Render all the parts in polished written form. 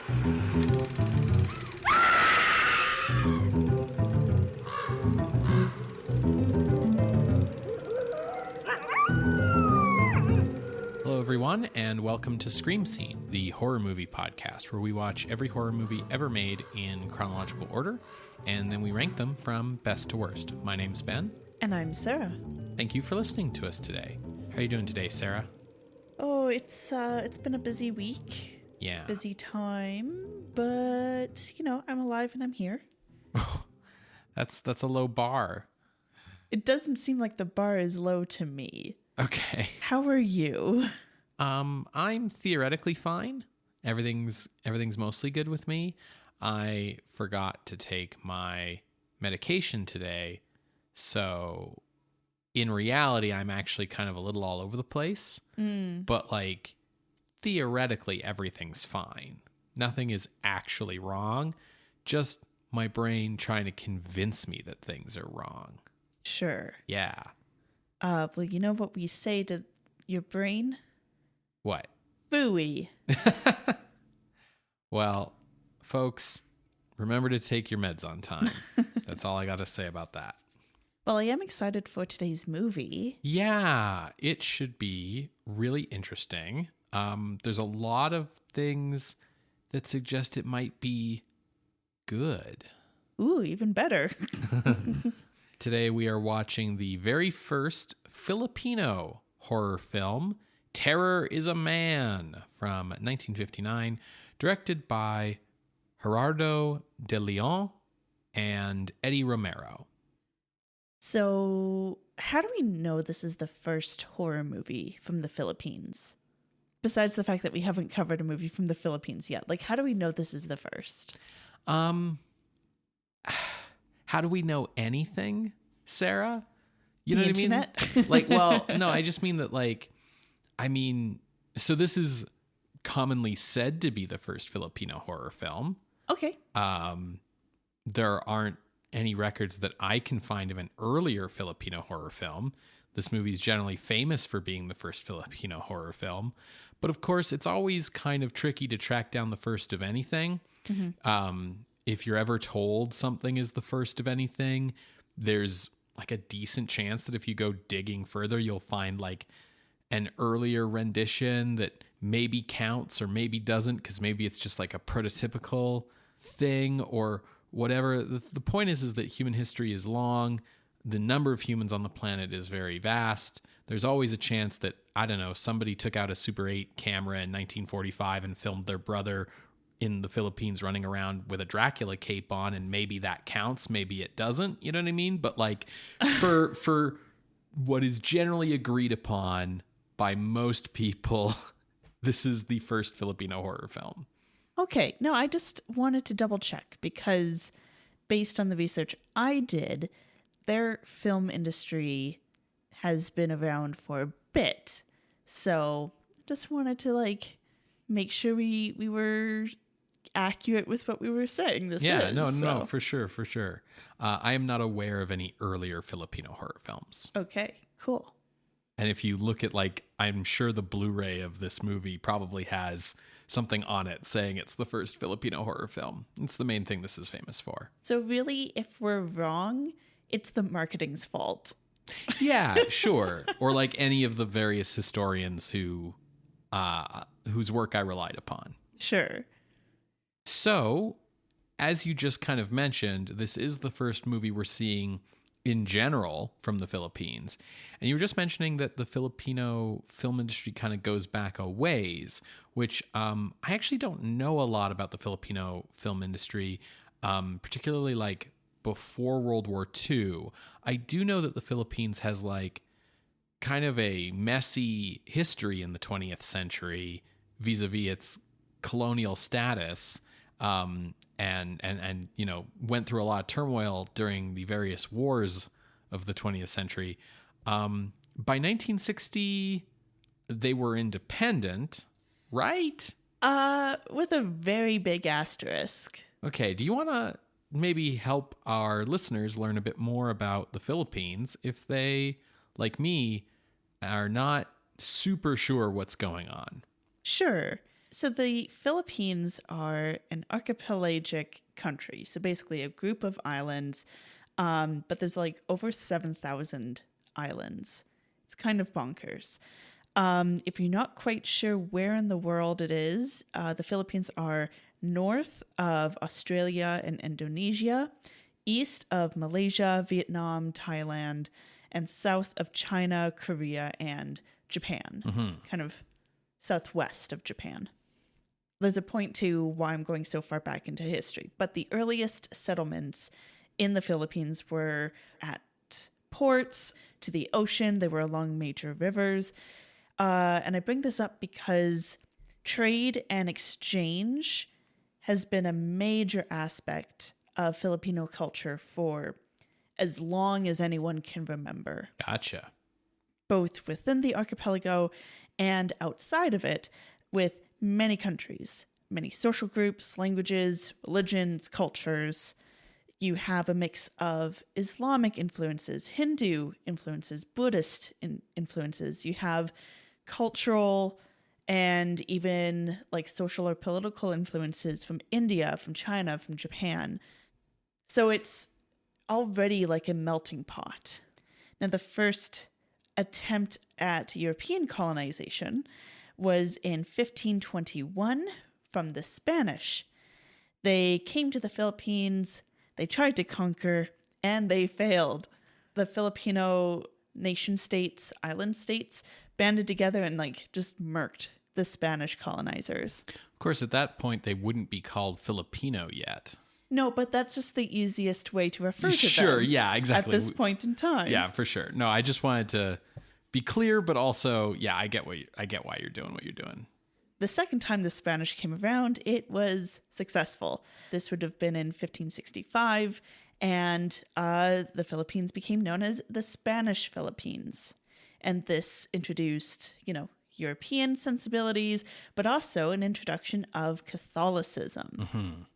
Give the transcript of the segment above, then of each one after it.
Hello, everyone, and welcome to Scream Scene, the horror movie podcast, where we watch every horror movie ever made in chronological order, and then we rank them from best to worst. My name's Ben. And I'm Sarah. Thank you for listening to us today. How are you doing today, Sarah? Oh, it's been a busy week. Yeah. Busy time, but, I'm alive and I'm here. That's a low bar. It doesn't seem like the bar is low to me. Okay. How are you? I'm theoretically fine. Everything's mostly good with me. I forgot to take my medication today, so in reality, I'm actually kind of a little all over the place. But theoretically, everything's fine. Nothing is actually wrong. Just my brain trying to convince me that things are wrong. Sure. Yeah. Well, you know what we say to your brain? What? Phooey. Well, folks, remember to take your meds on time. That's all I got to say about that. Well, I am excited for today's movie. Yeah, it should be really interesting. There's a lot of things that suggest it might be good. Ooh, even better. Today we are watching the very first Filipino horror film, Terror is a Man, from 1959, directed by Gerardo de Leon and Eddie Romero. So, how do we know this is the first horror movie from the Philippines? Besides the fact that we haven't covered a movie from the Philippines yet. How do we know this is the first? How do we know anything, Sarah? You the know internet? what I mean? No, I just mean that, so this is commonly said to be the first Filipino horror film. Okay. There aren't any records that I can find of an earlier Filipino horror film. This movie is generally famous for being the first Filipino horror film. But of course, it's always kind of tricky to track down the first of anything. Mm-hmm. If you're ever told something is the first of anything, there's a decent chance that if you go digging further, you'll find an earlier rendition that maybe counts or maybe doesn't, because maybe it's just a prototypical thing or whatever. The point is that human history is long. The number of humans on the planet is very vast. There's always a chance that, I don't know, somebody took out a Super 8 camera in 1945 and filmed their brother in the Philippines running around with a Dracula cape on, and maybe that counts, maybe it doesn't, you know what I mean? But for what is generally agreed upon by most people, this is the first Filipino horror film. Okay. No, I just wanted to double check because based on the research I did, their film industry has been around for a bit. So just wanted to make sure we were accurate with what we were saying. No, for sure. I am not aware of any earlier Filipino horror films. Okay, cool. And if you look at I'm sure the Blu-ray of this movie probably has something on it saying it's the first Filipino horror film. It's the main thing this is famous for. So really, if we're wrong, it's the marketing's fault. Yeah, sure. Or any of the various historians whose work I relied upon. Sure. So, as you just kind of mentioned, this is the first movie we're seeing in general from the Philippines. And you were just mentioning that the Filipino film industry kind of goes back a ways, which I actually don't know a lot about the Filipino film industry, particularly before World War II. I do know that the Philippines has kind of a messy history in the 20th century vis-a-vis its colonial status. And went through a lot of turmoil during the various wars of the 20th century. By 1960, they were independent, right? With a very big asterisk. Okay, do you want to maybe help our listeners learn a bit more about the Philippines if they, like me, are not super sure what's going on? Sure. So the Philippines are an archipelagic country. So basically a group of islands, but there's like over 7,000 islands. It's kind of bonkers. If you're not quite sure where in the world it is, the Philippines are north of Australia and Indonesia, east of Malaysia, Vietnam, Thailand, and south of China, Korea, and Japan, kind of southwest of Japan. There's a point to why I'm going so far back into history, but the earliest settlements in the Philippines were at ports, to the ocean. They were along major rivers. And I bring this up because trade and exchange has been a major aspect of Filipino culture for as long as anyone can remember. Gotcha. Both within the archipelago and outside of it, with many countries, many social groups, languages, religions, cultures. You have a mix of Islamic influences, Hindu influences, Buddhist influences. You have cultural and even like social or political influences from India, from China, from Japan. So it's already like a melting pot. Now, the first attempt at European colonization was in 1521 from the Spanish. They came to the Philippines, they tried to conquer, and they failed. The Filipino nation states, island states, banded together and like just murked the Spanish colonizers. Of course, at that point, they wouldn't be called Filipino yet. No, but that's just the easiest way to refer to them. Sure, yeah, exactly. At this point in time. Yeah, for sure. No, I just wanted to be clear, but also, yeah, I get why you're doing what you're doing. The second time the Spanish came around, it was successful. This would have been in 1565, and the Philippines became known as the Spanish Philippines. And this introduced, European sensibilities, but also an introduction of Catholicism.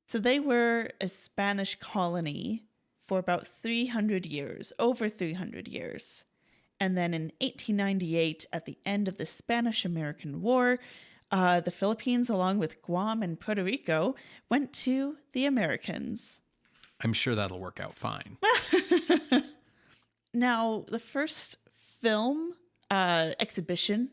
So they were a Spanish colony for about 300 years, over 300 years. And then in 1898, at the end of the Spanish-American War, the Philippines, along with Guam and Puerto Rico, went to the Americans. I'm sure that'll work out fine. Now, the first film exhibition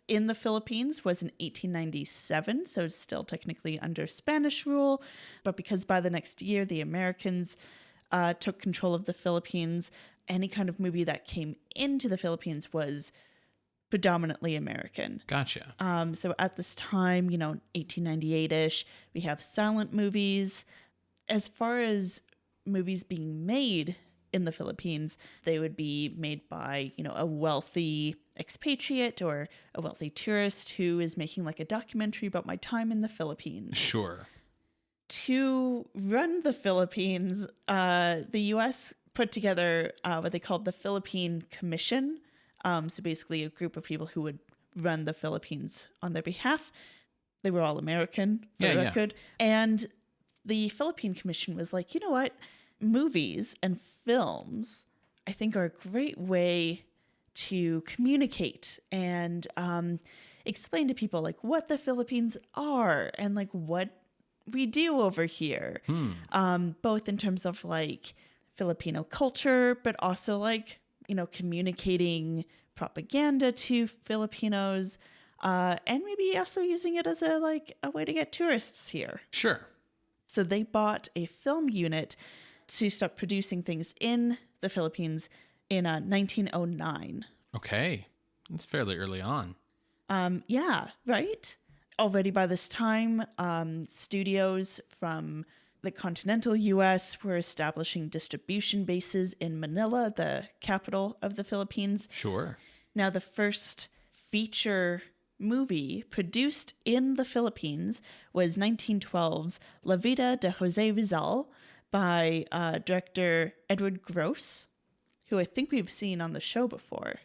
in the Philippines was in 1897, so it's still technically under Spanish rule. But because by the next year, the Americans took control of the Philippines, any kind of movie that came into the Philippines was predominantly American. Gotcha. So at this time, 1898-ish, we have silent movies. As far as movies being made in the Philippines, they would be made by, a wealthy expatriate or a wealthy tourist who is making like a documentary about my time in the Philippines. Sure. To run the Philippines, the U.S. put together what they called the Philippine Commission. So basically a group of people who would run the Philippines on their behalf. They were all American, for the record. And the Philippine Commission was like, you know what? Movies and films, I think, are a great way to communicate and explain to people like what the Philippines are and like what we do over here, both in terms of like Filipino culture, but also like, communicating propaganda to Filipinos, and maybe also using it as a way to get tourists here. Sure. So they bought a film unit to start producing things in the Philippines in 1909. Okay. That's fairly early on. Yeah, right? Already by this time, studios from the continental U.S. were establishing distribution bases in Manila, the capital of the Philippines. Sure. Now, the first feature movie produced in the Philippines was 1912's La Vida de Jose Rizal by director Edward Gross, who I think we've seen on the show before.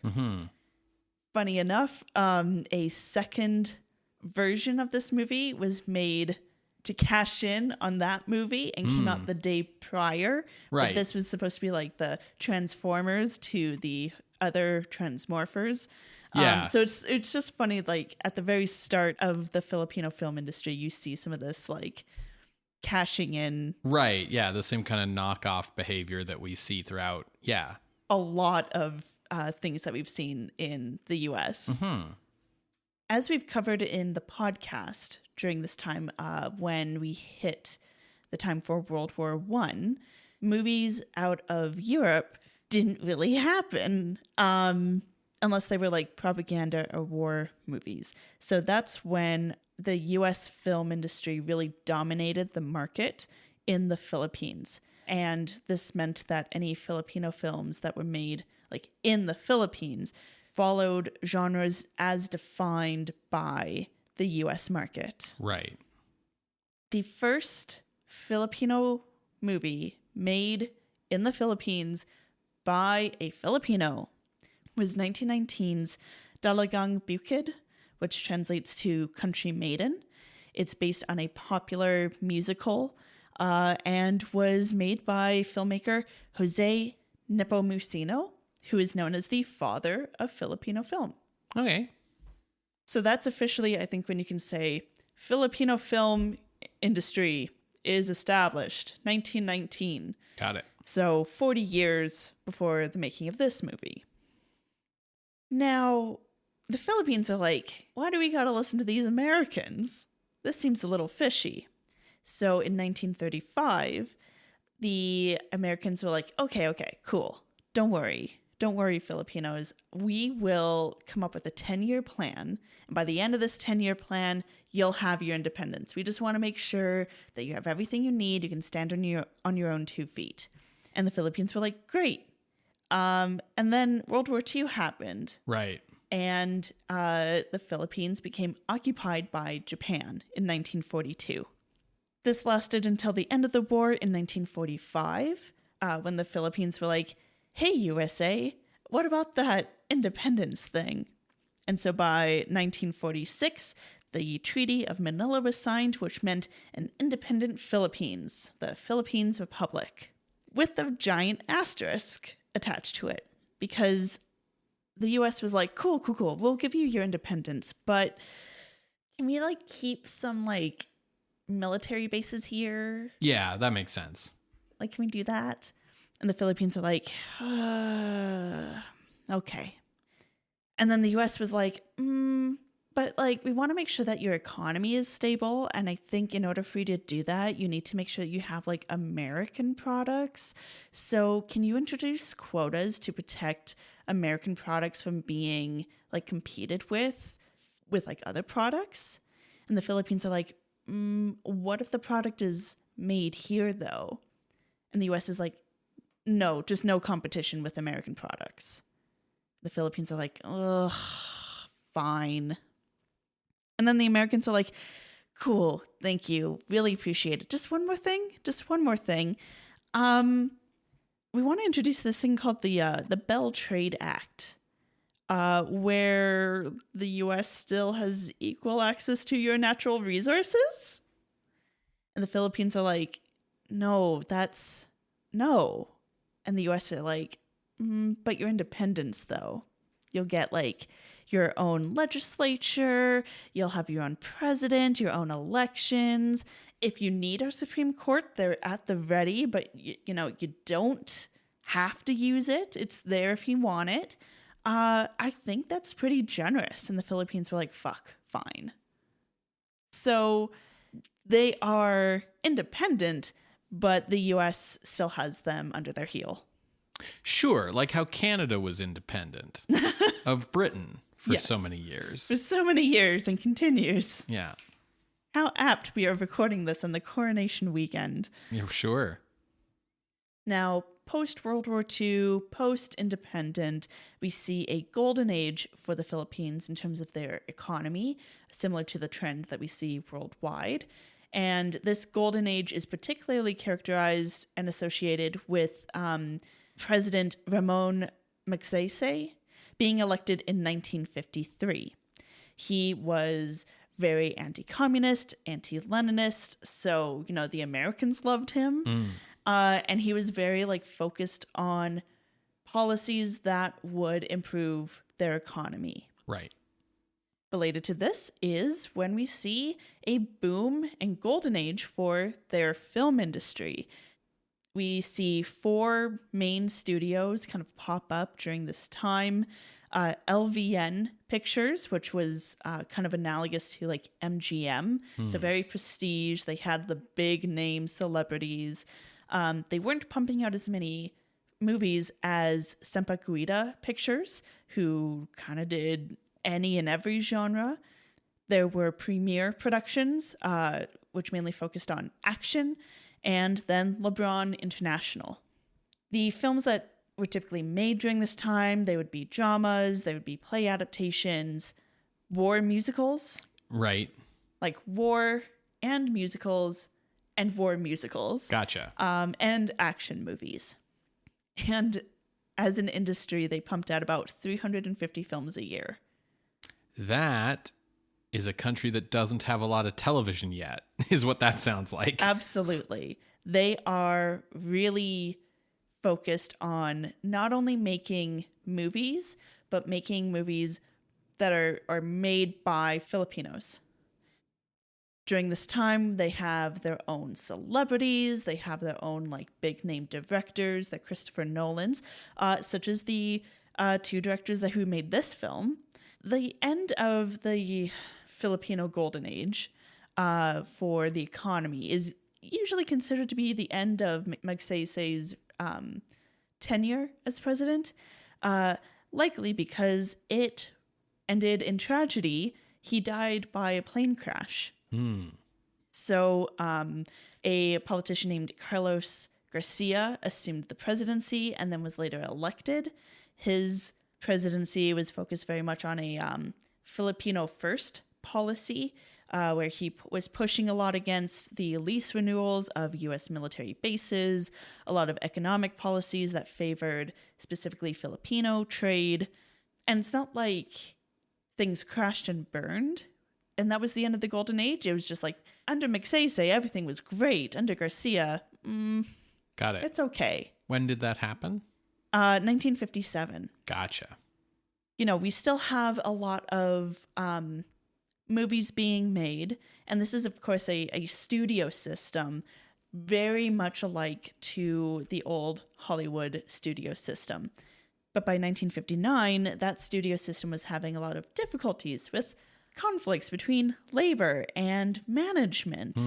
Funny enough, a second version of this movie was made to cash in on that movie and came out the day prior. Right. But this was supposed to be like the Transformers to the other Transmorphers. Yeah. So it's just funny, like at the very start of the Filipino film industry, you see some of this like cashing in. Right. Yeah. The same kind of knockoff behavior that we see throughout. Yeah. A lot of things that we've seen in the US. Mm-hmm. As we've covered in the podcast during this time when we hit the time for World War One, movies out of Europe didn't really happen unless they were like propaganda or war movies. So that's when the US film industry really dominated the market in the Philippines. And this meant that any Filipino films that were made like in the Philippines followed genres as defined by the US market. Right. The first Filipino movie made in the Philippines by a Filipino was 1919's Dalagang Bukid, which translates to Country Maiden. It's based on a popular musical and was made by filmmaker Jose Nepomuceno, who is known as the father of Filipino film. Okay. So that's officially, I think, when you can say Filipino film industry is established, 1919. Got it. So 40 years before the making of this movie. Now, the Philippines are like, why do we gotta listen to these Americans? This seems a little fishy. So in 1935, the Americans were like, okay, cool. Don't worry, Filipinos. We will come up with a 10-year plan. And by the end of this 10-year plan, you'll have your independence. We just want to make sure that you have everything you need. You can stand on your own 2 feet. And the Philippines were like, great. And then World War II happened. Right. And the Philippines became occupied by Japan in 1942. This lasted until the end of the war in 1945, when the Philippines were like, hey, USA, what about that independence thing? And so by 1946, the Treaty of Manila was signed, which meant an independent Philippines, the Philippines Republic, with a giant asterisk attached to it, because the US was like, cool, we'll give you your independence, but can we like keep some like military bases here? Yeah, that makes sense. Like, can we do that? And the Philippines are like, okay. And then the US was like, but like, we want to make sure that your economy is stable. And I think in order for you to do that, you need to make sure that you have like American products. So can you introduce quotas to protect American products from being like competed with like other products? And the Philippines are like, what if the product is made here though? And the US is like, no, just no competition with American products. The Philippines are like, ugh, fine. And then the Americans are like, cool, thank you, really appreciate it. Just one more thing. We want to introduce this thing called the Bell Trade Act, where the U.S. still has equal access to your natural resources. And the Philippines are like, no. And the U.S. are like, but your independence, though. You'll get like your own legislature, you'll have your own president, your own elections. If you need our Supreme Court, they're at the ready, but you don't have to use it. It's there if you want it. I think that's pretty generous. And the Philippines were like, fuck, fine. So they are independent, but the US still has them under their heel. Sure, like how Canada was independent of Britain for Yes. so many years. For so many years and continues. Yeah. How apt we are recording this on the coronation weekend. Yeah, sure. Now, post-World War II, post-independent, we see a golden age for the Philippines in terms of their economy, similar to the trend that we see worldwide. And this golden age is particularly characterized and associated with President Ramon Magsaysay being elected in 1953. He was very anti-communist, anti-Leninist, so, the Americans loved him. And he was very, focused on policies that would improve their economy. Right. Related to this is when we see a boom and golden age for their film industry. We see 4 main studios kind of pop up during this time. LVN Pictures, which was kind of analogous to like MGM. So very prestige. They had the big name celebrities. They weren't pumping out as many movies as Sempakuida Pictures, who kind of did any and every genre. There were Premiere Productions, which mainly focused on action, and then LeBron International. The films that were typically made during this time, they would be dramas, they would be play adaptations, war musicals. Right. Like war and musicals and war musicals. Gotcha. And action movies. And as an industry, they pumped out about 350 films a year. That is a country that doesn't have a lot of television yet, is what that sounds like. Absolutely. They are really focused on not only making movies, but making movies that are made by Filipinos. During this time, they have their own celebrities. They have their own like big name directors, the Christopher Nolans, such as the 2 directors who made this film. The end of the Filipino golden age for the economy is usually considered to be the end of Magsay's tenure as president, likely because it ended in tragedy. He died by a plane crash. So a politician named Carlos Garcia assumed the presidency and then was later elected. His presidency was focused very much on a Filipino first policy, where he was pushing a lot against the lease renewals of U.S. military bases, a lot of economic policies that favored specifically Filipino trade. And it's not like things crashed and burned, and that was the end of the golden age. It was just like, under Magsaysay, everything was great. Under Garcia, Got it. it's okay. When did that happen? 1957. Gotcha. You know, we still have a lot of movies being made, and this is, of course, a studio system very much alike to the old Hollywood studio system. But by 1959, that studio system was having a lot of difficulties with conflicts between labor and management,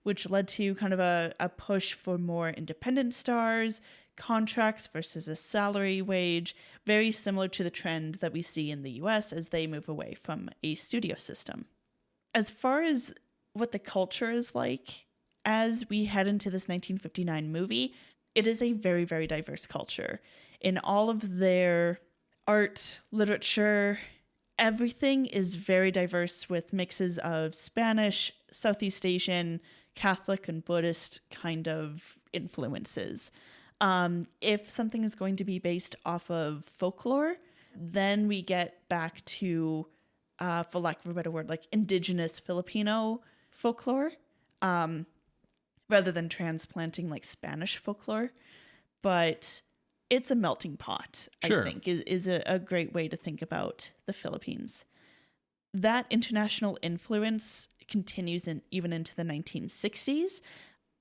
which led to kind of a push for more independent stars, contracts versus a salary wage, very similar to the trend that we see in the US as they move away from a studio system. As far as what the culture is like, as we head into this 1959 movie, it is a very, very diverse culture. In all of their art, literature, everything is very diverse with mixes of Spanish, Southeast Asian, Catholic, and Buddhist kind of influences. If something is going to be based off of folklore, then we get back to, for lack of a better word, like indigenous Filipino folklore, rather than transplanting like Spanish folklore. But it's a melting pot, Sure. I think, is a great way to think about the Philippines. That international influence continues even into the 1960s.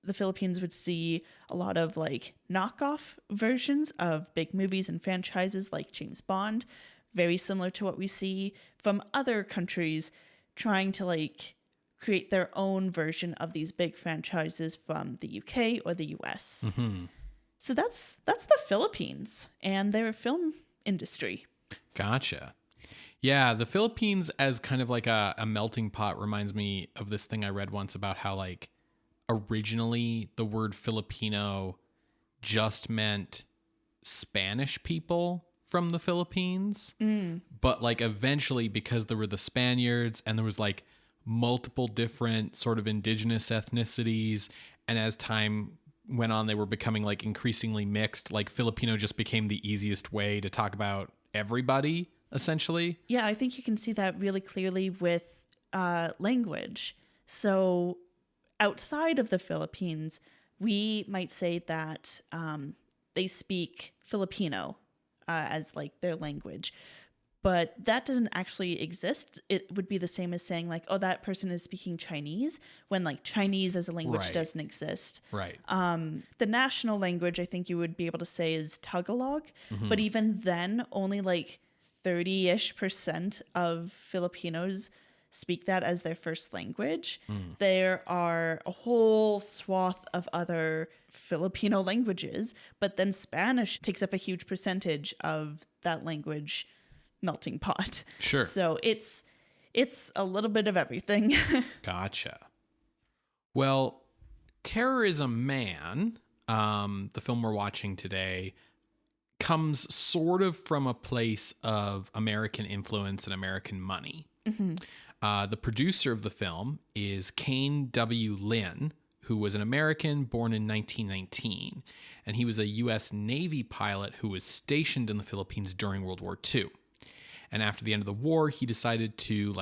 The Philippines would see a lot of like knockoff versions of big movies and franchises like James Bond, very similar to what we see from other countries trying to like create their own version of these big franchises from the UK or the US. So that's the Philippines and their film industry. Gotcha. Yeah, the Philippines as kind of like a melting pot reminds me of this thing I read once about how like originally the word Filipino just meant Spanish people from the Philippines. But like eventually, because there were the Spaniards and there was like multiple different sort of indigenous ethnicities, and as time went on, they were becoming like increasingly mixed, like Filipino just became the easiest way to talk about everybody, essentially. Yeah, I think you can see that really clearly with language. So outside of the Philippines, we might say that they speak Filipino as like their language. but that doesn't actually exist. It would be the same as saying like, oh, that person is speaking Chinese, when like Chinese as a language Right. doesn't exist. Right. The national language I think you would be able to say is Tagalog, but even then only like 30-ish% of Filipinos speak that as their first language. There are a whole swath of other Filipino languages, but then Spanish takes up a huge percentage of that language melting pot. Sure. So it's a little bit of everything. Gotcha. Well, Terrorism Man, the film we're watching today, comes sort of from a place of American influence and American money. The producer of the film is Kane W. Lin, who was an American born in 1919, and he was a U.S. Navy pilot who was stationed in the Philippines during World War II. And after the end of the war, he decided to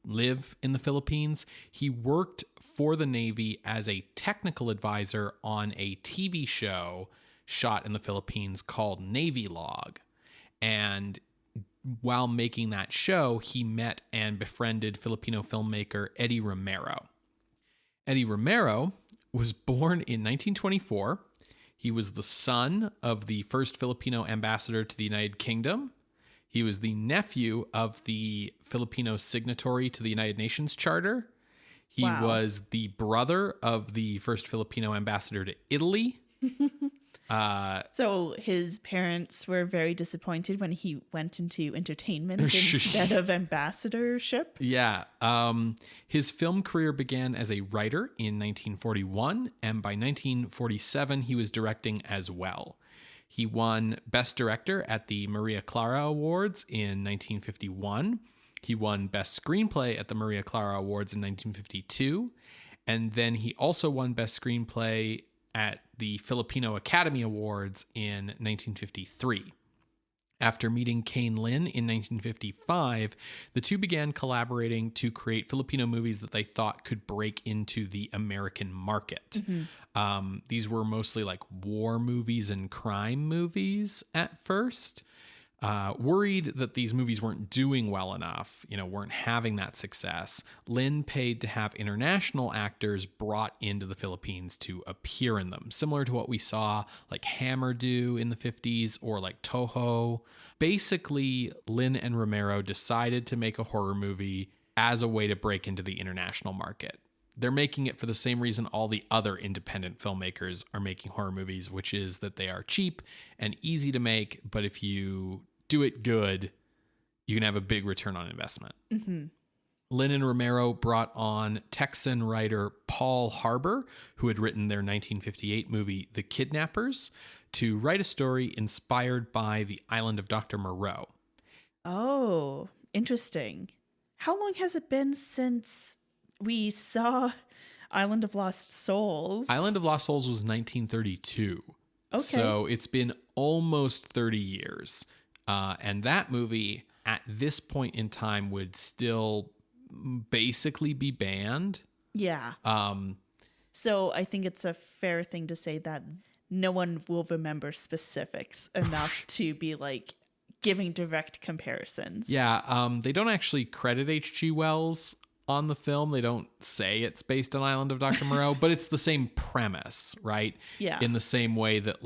live in the Philippines. He worked for the Navy as a technical advisor on a TV show shot in the Philippines called Navy Log. And while making that show, he met and befriended Filipino filmmaker Eddie Romero. Eddie Romero was born in 1924. He was the son of the first Filipino ambassador to the United Kingdom. He was the nephew of the Filipino signatory to the United Nations Charter. He Wow. was the brother of the first Filipino ambassador to Italy. So his parents were very disappointed when he went into entertainment instead of ambassadorship. Yeah. His film career began as a writer in 1941, and by 1947, he was directing as well. He won Best Director at the Maria Clara Awards in 1951. He won Best Screenplay at the Maria Clara Awards in 1952. And then he also won Best Screenplay at the Filipino Academy Awards in 1953. After meeting Kane Lin in 1955, the two began collaborating to create Filipino movies that they thought could break into the American market. These were mostly war movies and crime movies at first. Worried that these movies weren't doing well enough, weren't having that success, Lin paid to have international actors brought into the Philippines to appear in them, similar to what we saw Hammer do in the 50s or Toho. Basically, Lin and Romero decided to make a horror movie as a way to break into the international market. They're making it for the same reason all the other independent filmmakers are making horror movies, which is that they are cheap and easy to make, but if you do it good, you can have a big return on investment. Lin and Romero brought on Texan writer Paul Harbour, who had written their 1958 movie The Kidnappers, to write a story inspired by the island of Dr. Moreau. Oh, interesting. How long has it been since we saw Island of Lost Souls? Island of Lost Souls was 1932. Okay. So it's been almost 30 years. And that movie, at this point in time, would still basically be banned. Yeah. So I think it's a fair thing to say that no one will remember specifics enough to be giving direct comparisons. Yeah. They don't actually credit H.G. Wells on the film. They don't say it's based on Island of Dr. Moreau, but it's the same premise, right? Yeah. In the same way that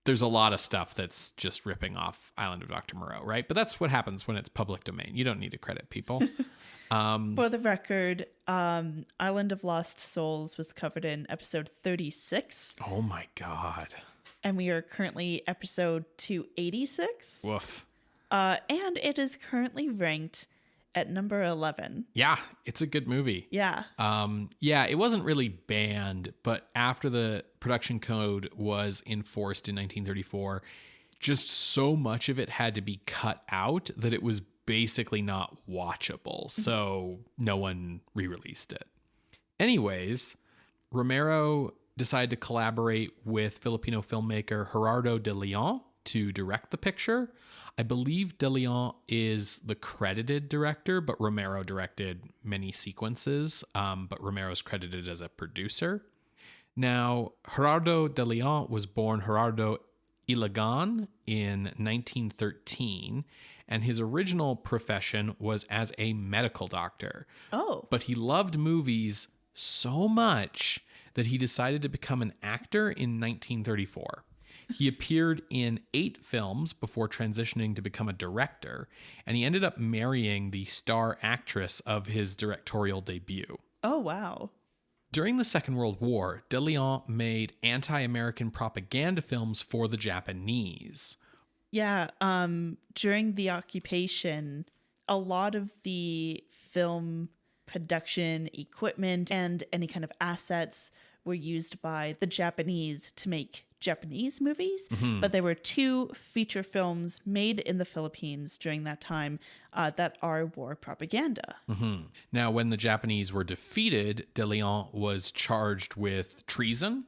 there's a lot of stuff that's just ripping off Island of Dr. Moreau, right? But that's what happens when it's public domain. You don't need to credit people. For the record, Island of Lost Souls was covered in episode 36. Oh my God. And we are currently episode 286. Woof. And it is currently ranked at number 11. Yeah, it's a good movie. Yeah. Yeah, it wasn't really banned, but after the production code was enforced in 1934, just so much of it had to be cut out that it was basically not watchable. So no one re-released it. Anyways, Romero decided to collaborate with Filipino filmmaker Gerardo de Leon to direct the picture. I believe De Leon is the credited director, but Romero directed many sequences, but Romero's credited as a producer. Now, Gerardo de Leon was born Gerardo Ilagan in 1913, and his original profession was as a medical doctor. Oh. But he loved movies so much that he decided to become an actor in 1934. He appeared in 8 films before transitioning to become a director, and he ended up marrying the star actress of his directorial debut. Oh, wow. During the Second World War, De Leon made anti-American propaganda films for the Japanese. Yeah, during the occupation, a lot of the film production equipment and any kind of assets were used by the Japanese to make Japanese movies, but there were 2 feature films made in the Philippines during that time that are war propaganda. Now, when the Japanese were defeated, De Leon was charged with treason,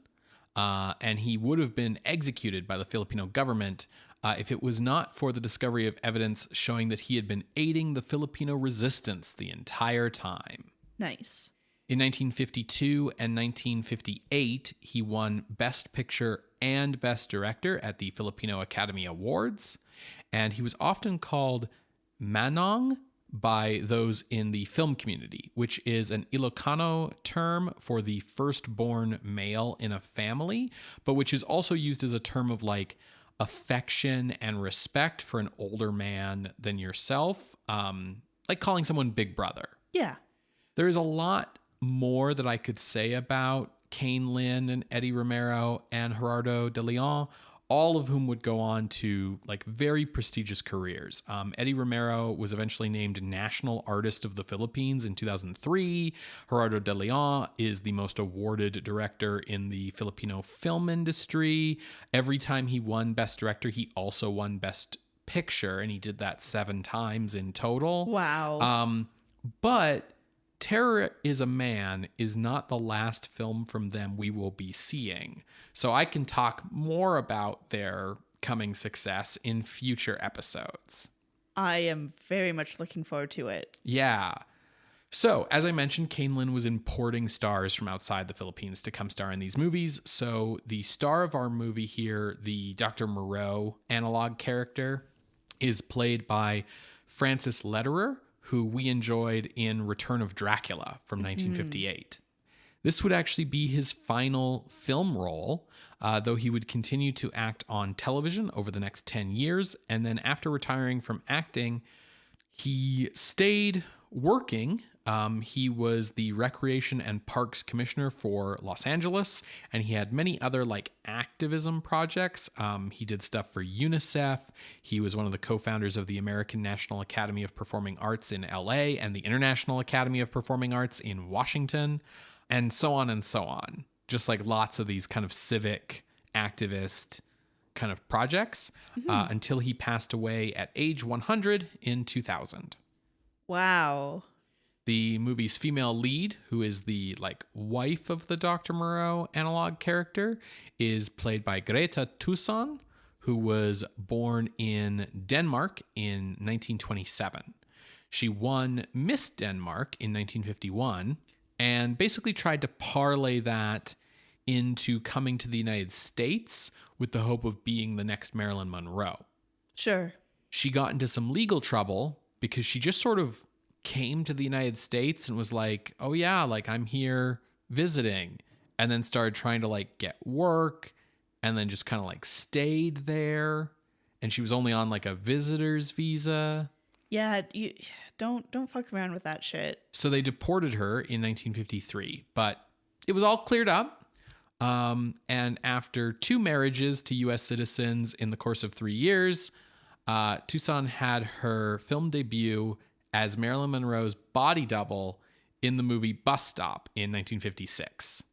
and he would have been executed by the Filipino government if it was not for the discovery of evidence showing that he had been aiding the Filipino resistance the entire time. Nice. In 1952 and 1958, he won Best Picture and Best Director at the Filipino Academy Awards, and he was often called Manong by those in the film community, which is an Ilocano term for the firstborn male in a family, but which is also used as a term of like affection and respect for an older man than yourself, like calling someone big brother. Yeah. There is a lot more that I could say about Cain Lin and Eddie Romero and Gerardo de Leon, all of whom would go on to like very prestigious careers. Eddie Romero was eventually named National Artist of the Philippines in 2003. Gerardo de Leon is the most awarded director in the Filipino film industry. Every time he won Best Director, he also won Best Picture, and he did that 7 times in total. Wow. But Terror is a Man is not the last film from them we will be seeing. So I can talk more about their coming success in future episodes. I am very much looking forward to it. Yeah. So, as I mentioned, Cain Lin was importing stars from outside the Philippines to come star in these movies. So the star of our movie here, the Dr. Moreau analog character, is played by Francis Lederer, who we enjoyed in Return of Dracula from 1958. This would actually be his final film role, though he would continue to act on television over the next 10 years. And then after retiring from acting, he stayed working. He was the Recreation and Parks Commissioner for Los Angeles, and he had many other like activism projects. He did stuff for UNICEF. He was one of the co-founders of the American National Academy of Performing Arts in LA and the International Academy of Performing Arts in Washington, and so on and so on. Just like lots of these kind of civic activist kind of projects until he passed away at age 100 in 2000. Wow. The movie's female lead, who is the like wife of the Dr. Moreau analog character, is played by Greta Tucson, who was born in Denmark in 1927. She won Miss Denmark in 1951 and basically tried to parlay that into coming to the United States with the hope of being the next Marilyn Monroe. Sure. She got into some legal trouble because she just sort of came to the United States and was like, oh yeah, like I'm here visiting, and then started trying to like get work and then just kind of like stayed there, and she was only on like a visitor's visa. Yeah, you don't fuck around with that shit. So they deported her in 1953, but it was all cleared up. And after 2 marriages to U.S. citizens in the course of 3 years, Tucson had her film debut as Marilyn Monroe's body double in the movie Bus Stop in 1956.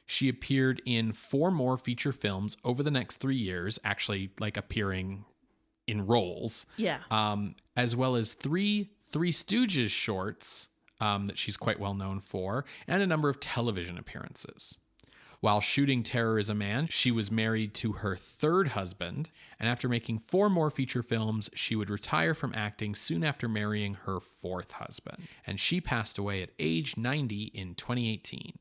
She appeared in 4 more feature films over the next 3 years, actually like appearing in roles. Yeah. As well as 3 Three Stooges shorts that she's quite well known for, and a number of television appearances. While shooting Terror is a Man, she was married to her 3rd husband, and after making 4 more feature films, she would retire from acting soon after marrying her 4th husband, and she passed away at age 90 in 2018.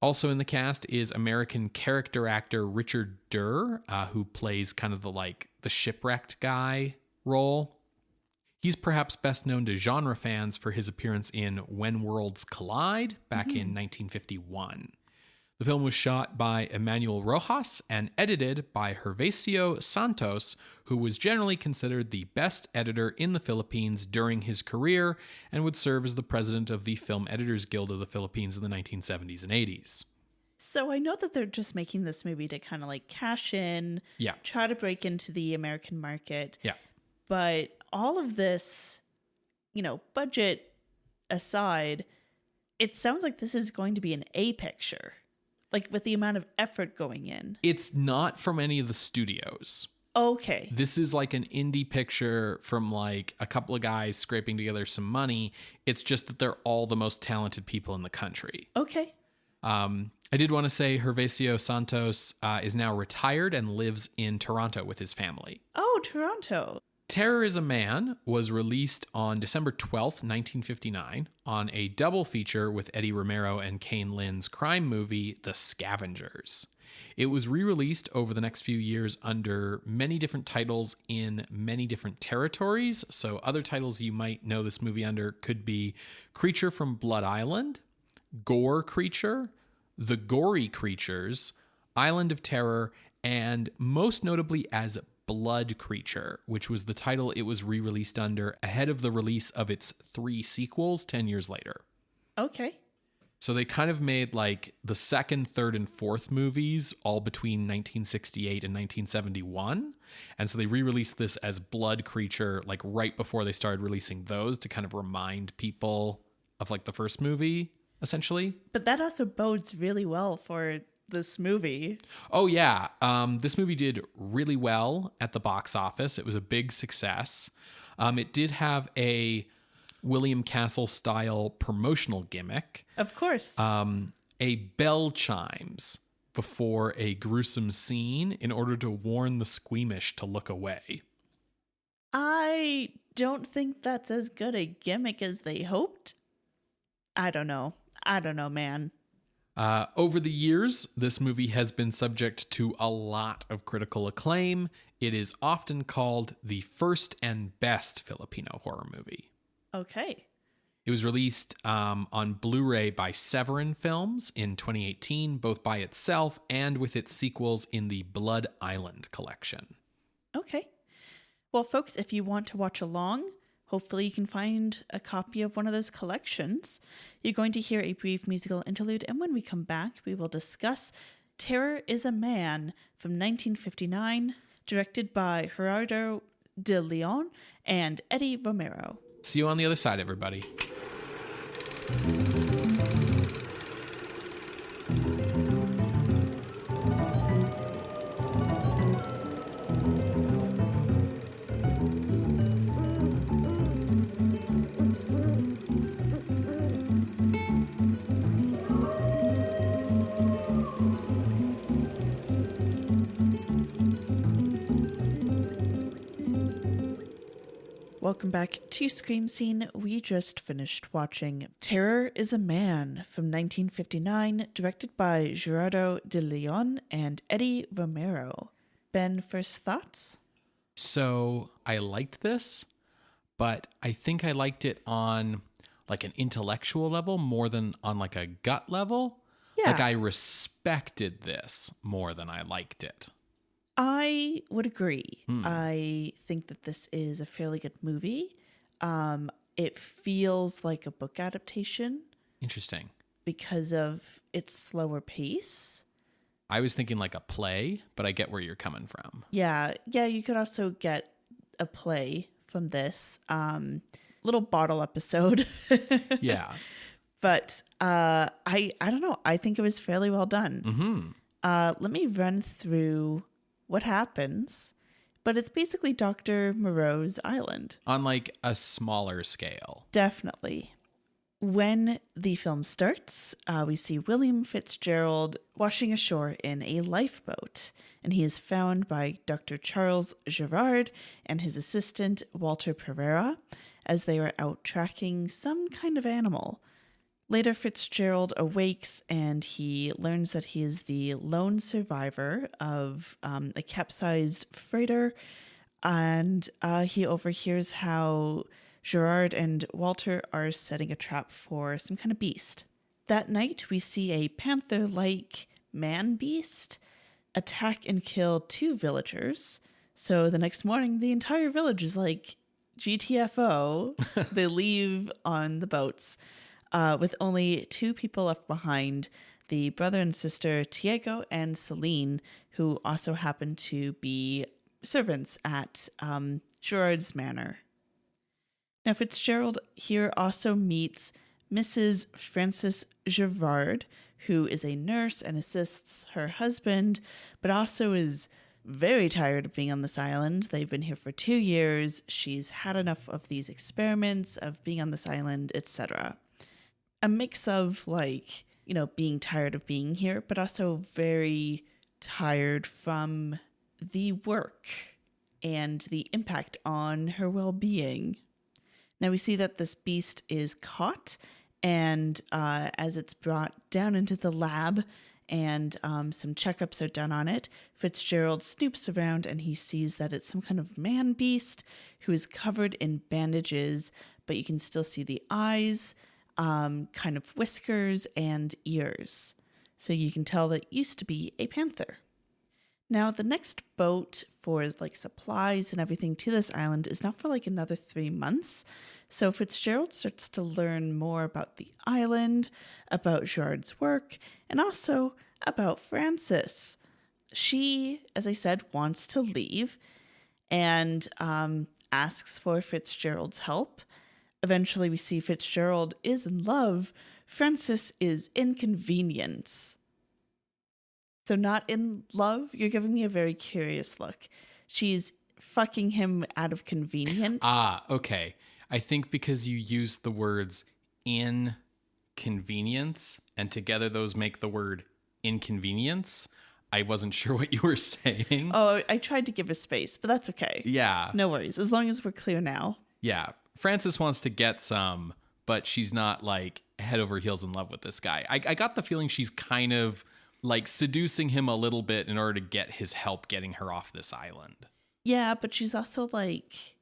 Also in the cast is American character actor Richard Durr, who plays kind of the shipwrecked guy role. He's perhaps best known to genre fans for his appearance in When Worlds Collide back in 1951. The film was shot by Emmanuel Rojas and edited by Gervasio Santos, who was generally considered the best editor in the Philippines during his career and would serve as the president of the Film Editors Guild of the Philippines in the 1970s and 80s. So I know that they're just making this movie to kind of like cash in, try to break into the American market. Yeah. But all of this, budget aside, it sounds like this is going to be an A picture. Like with the amount of effort going in. It's not from any of the studios. Okay. This is like an indie picture from like a couple of guys scraping together some money. It's just that they're all the most talented people in the country. Okay. I did want to say Gervasio Santos is now retired and lives in Toronto with his family. Oh, Toronto. Terror is a Man was released on December 12th, 1959 on a double feature with Eddie Romero and Kane Lynn's crime movie, The Scavengers. It was re-released over the next few years under many different titles in many different territories. So other titles you might know this movie under could be Creature from Blood Island, Gore Creature, The Gory Creatures, Island of Terror, and most notably as Blood Creature, which was the title it was re-released under ahead of the release of its 3 sequels 10 years later. Okay. So they kind of made like the second, third, and fourth movies all between 1968 and 1971. And so they re-released this as Blood Creature like right before they started releasing those to kind of remind people of like the first movie, essentially. But that also bodes really well for this movie. Oh, yeah. This movie did really well at the box office. It was a big success. It did have a William Castle style promotional gimmick. Of course. A bell chimes before a gruesome scene in order to warn the squeamish to look away. I don't think that's as good a gimmick as they hoped. I don't know, man. Over the years, this movie has been subject to a lot of critical acclaim. It is often called the first and best Filipino horror movie. Okay. It was released on Blu-ray by Severin Films in 2018, both by itself and with its sequels in the Blood Island collection. Okay. Well, folks, if you want to watch along, hopefully you can find a copy of one of those collections. You're going to hear a brief musical interlude, and when we come back, we will discuss Terror is a Man from 1959, directed by Gerardo de Leon and Eddie Romero. See you on the other side, everybody. Welcome back to Scream Scene. We just finished watching Terror is a Man from 1959, directed by Gerardo de Leon and Eddie Romero. Ben, first thoughts? So I liked this, but I think I liked it on like an intellectual level more than on like a gut level. Yeah. Like I respected this more than I liked it. I would agree. I think that this is a fairly good movie. It feels like a book adaptation. Interesting. Because of its slower pace. I was thinking like a play, but I get where you're coming from. Yeah, you could also get a play from this. Little bottle episode. Yeah. But I don't know. I think it was fairly well done. Mm-hmm. Let me run through what happens, but it's basically Dr. Moreau's island. On like a smaller scale. Definitely. When the film starts, we see William Fitzgerald washing ashore in a lifeboat, and he is found by Dr. Charles Gerard and his assistant Walter Pereira as they are out tracking some kind of animal. Later, Fitzgerald awakes and he learns that he is the lone survivor of a capsized freighter. And he overhears how Gerard and Walter are setting a trap for some kind of beast. That night, we see a panther-like man-beast attack and kill 2 villagers. So the next morning, the entire village is like, GTFO. They leave on the boats with only 2 people left behind, the brother and sister Tiago and Celine, who also happen to be servants at Gerard's manor. Now, Fitzgerald here also meets Mrs. Frances Gerard, who is a nurse and assists her husband, but also is very tired of being on this island. They've been here for 2 years. She's had enough of these experiments, of being on this island, etc. A mix of, like, you know, being tired of being here, but also very tired from the work and the impact on her well-being. Now we see that this beast is caught, and as it's brought down into the lab and some checkups are done on it, Fitzgerald snoops around and he sees that it's some kind of man beast who is covered in bandages, but you can still see the eyes, kind of whiskers and ears. So you can tell that it used to be a panther. Now, the next boat for like supplies and everything to this island is not for like another 3 months. So Fitzgerald starts to learn more about the island, about Gerard's work, and also about Frances. She, as I said, wants to leave and asks for Fitzgerald's help. Eventually, we see Fitzgerald is in love. Frances is inconvenience. So not in love? You're giving me a very curious look. She's fucking him out of convenience. Ah, okay. I think because you used the words inconvenience and together those make the word inconvenience, I wasn't sure what you were saying. Oh, I tried to give a space, but that's okay. Yeah. No worries, as long as we're clear now. Yeah. Frances wants to get some, but she's not like head over heels in love with this guy. I got the feeling she's kind of like seducing him a little bit in order to get his help getting her off this island. Yeah, but she's also like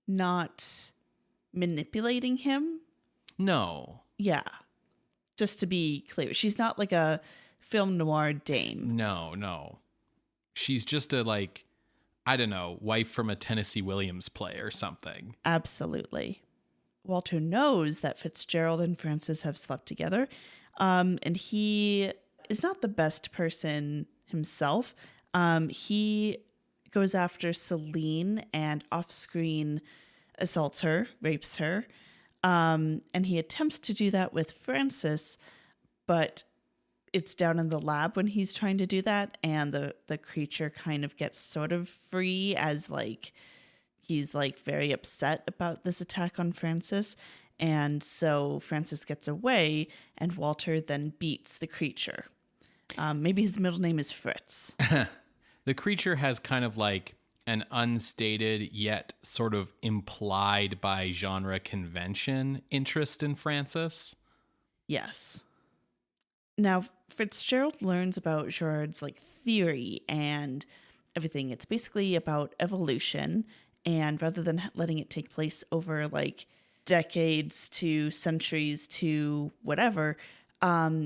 not manipulating him. No. Yeah. Just to be clear, she's not like a film noir dame. No. She's just a like, I don't know, wife from a Tennessee Williams play or something. Absolutely. Walter knows that Fitzgerald and Frances have slept together, and he is not the best person himself. He goes after Celine and off-screen assaults her, rapes her, and he attempts to do that with Frances, but it's down in the lab when he's trying to do that, and the creature kind of gets sort of free as like he's like very upset about this attack on Frances, and so Frances gets away, and Walter then beats the creature. Maybe his middle name is Fritz. The creature has kind of like an unstated yet sort of implied by genre convention interest in Frances. Yes. Now, Fitzgerald learns about Gerard's like theory and everything. It's basically about evolution, and rather than letting it take place over like decades to centuries to whatever,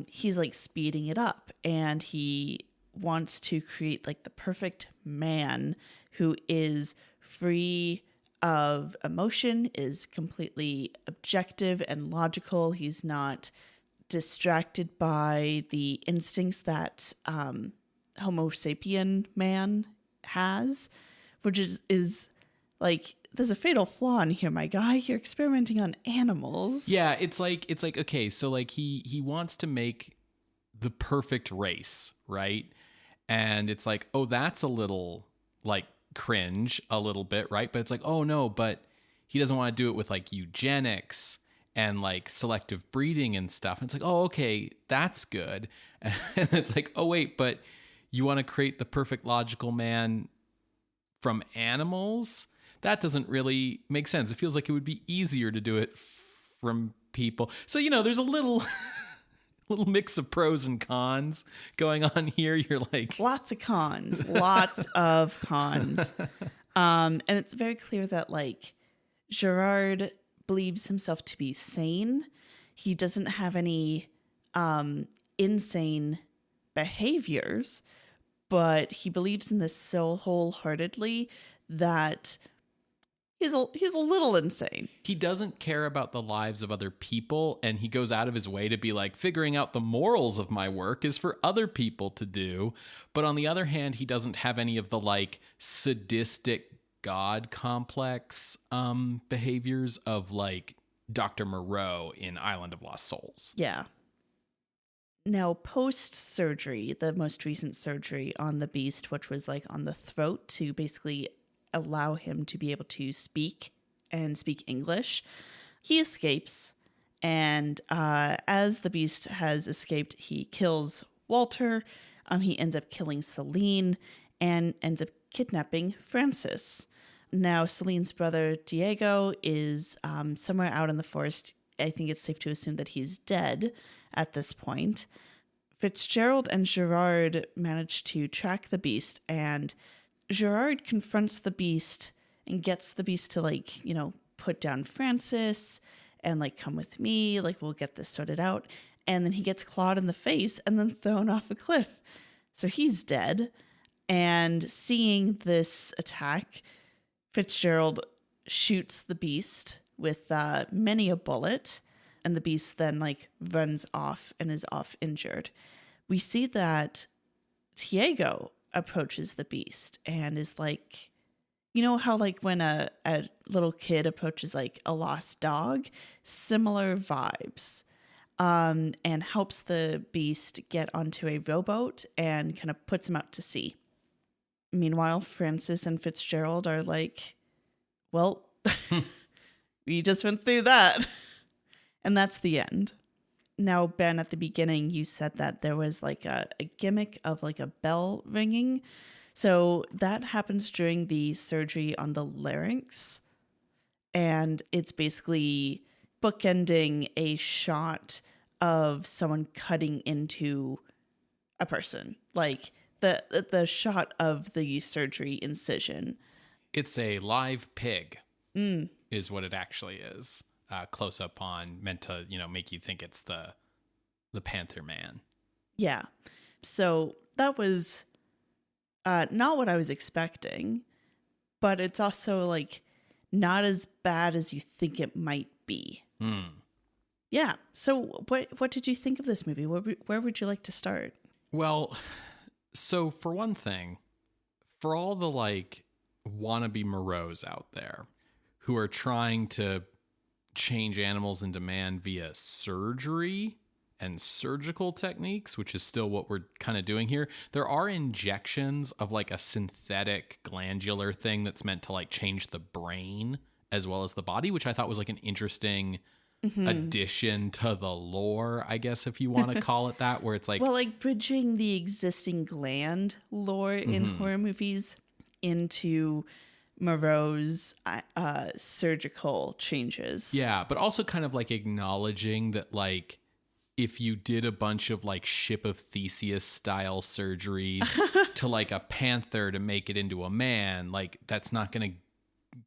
he's like speeding it up, and he wants to create like the perfect man who is free of emotion, is completely objective and logical. He's not distracted by the instincts that Homo sapien man has, which is like, there's a fatal flaw in here, my guy. You're experimenting on animals. Yeah, it's like okay, so like he wants to make the perfect race, right? And it's like, oh, that's a little like cringe a little bit, right? But it's like, oh no, but he doesn't want to do it with like eugenics and like selective breeding and stuff. And it's like, oh, okay, that's good. And it's like, oh wait, but you want to create the perfect logical man from animals? That doesn't really make sense. It feels like it would be easier to do it from people. So, there's a little little mix of pros and cons going on here. You're like, lots of cons, lots of cons. And it's very clear that like Gerard believes himself to be sane. He doesn't have any insane behaviors, but he believes in this so wholeheartedly that he's a little insane. He doesn't care about the lives of other people, and he goes out of his way to be like, figuring out the morals of my work is for other people to do. But on the other hand, he doesn't have any of the like sadistic God complex behaviors of like Dr. Moreau in Island of Lost Souls. Yeah. Now, post-surgery, the most recent surgery on the beast, which was like on the throat to basically allow him to be able to speak and speak English, he escapes. And as the beast has escaped, he kills Walter. He ends up killing Celine and ends up kidnapping Francis. Now, Celine's brother, Diego, is somewhere out in the forest. I think it's safe to assume that he's dead at this point. Fitzgerald and Gerard manage to track the beast, and Gerard confronts the beast and gets the beast to, like, put down Francis and, like, come with me. Like, we'll get this sorted out. And then he gets clawed in the face and then thrown off a cliff. So he's dead. And seeing this attack, Fitzgerald shoots the beast with many a bullet, and the beast then like runs off and is off injured. We see that Diego approaches the beast and is like, how like when a little kid approaches like a lost dog, similar vibes, and helps the beast get onto a rowboat and kind of puts him out to sea. Meanwhile, Francis and Fitzgerald are like, well, we just went through that. And that's the end. Now, Ben, at the beginning, you said that there was like a gimmick of like a bell ringing. So that happens during the surgery on the larynx. And it's basically bookending a shot of someone cutting into a person. Like the shot of the surgery incision. It's a live pig is what it actually is. Close up on, meant to, make you think it's the Panther Man. Yeah. So that was not what I was expecting, but it's also like not as bad as you think it might be. Yeah. So what did you think of this movie? Where would you like to start? Well, so for one thing, for all the like wannabe Moreaus out there who are trying to change animals into man via surgery and surgical techniques, which is still what we're kind of doing here, there are injections of like a synthetic glandular thing that's meant to like change the brain as well as the body, which I thought was like an interesting addition to the lore, I guess, if you want to call it that, where it's like, well, like bridging the existing gland lore in horror movies into Moreau's surgical changes. Yeah, but also kind of like acknowledging that like if you did a bunch of like Ship of Theseus style surgeries to like a panther to make it into a man, like that's not going to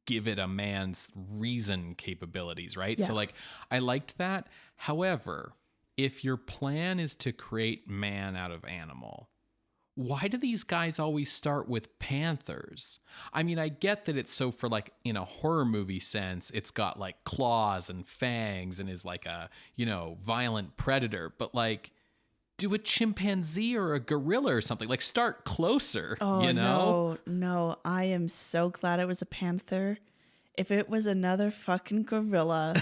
give it a man's reason capabilities, right? Yeah. So like I liked that. However, if your plan is to create man out of animal, why do these guys always start with panthers? I mean, I get that it's so for like in a horror movie sense, it's got like claws and fangs and is like a, violent predator, but like do a chimpanzee or a gorilla or something, like start closer, No, I am so glad it was a panther. If it was another fucking gorilla,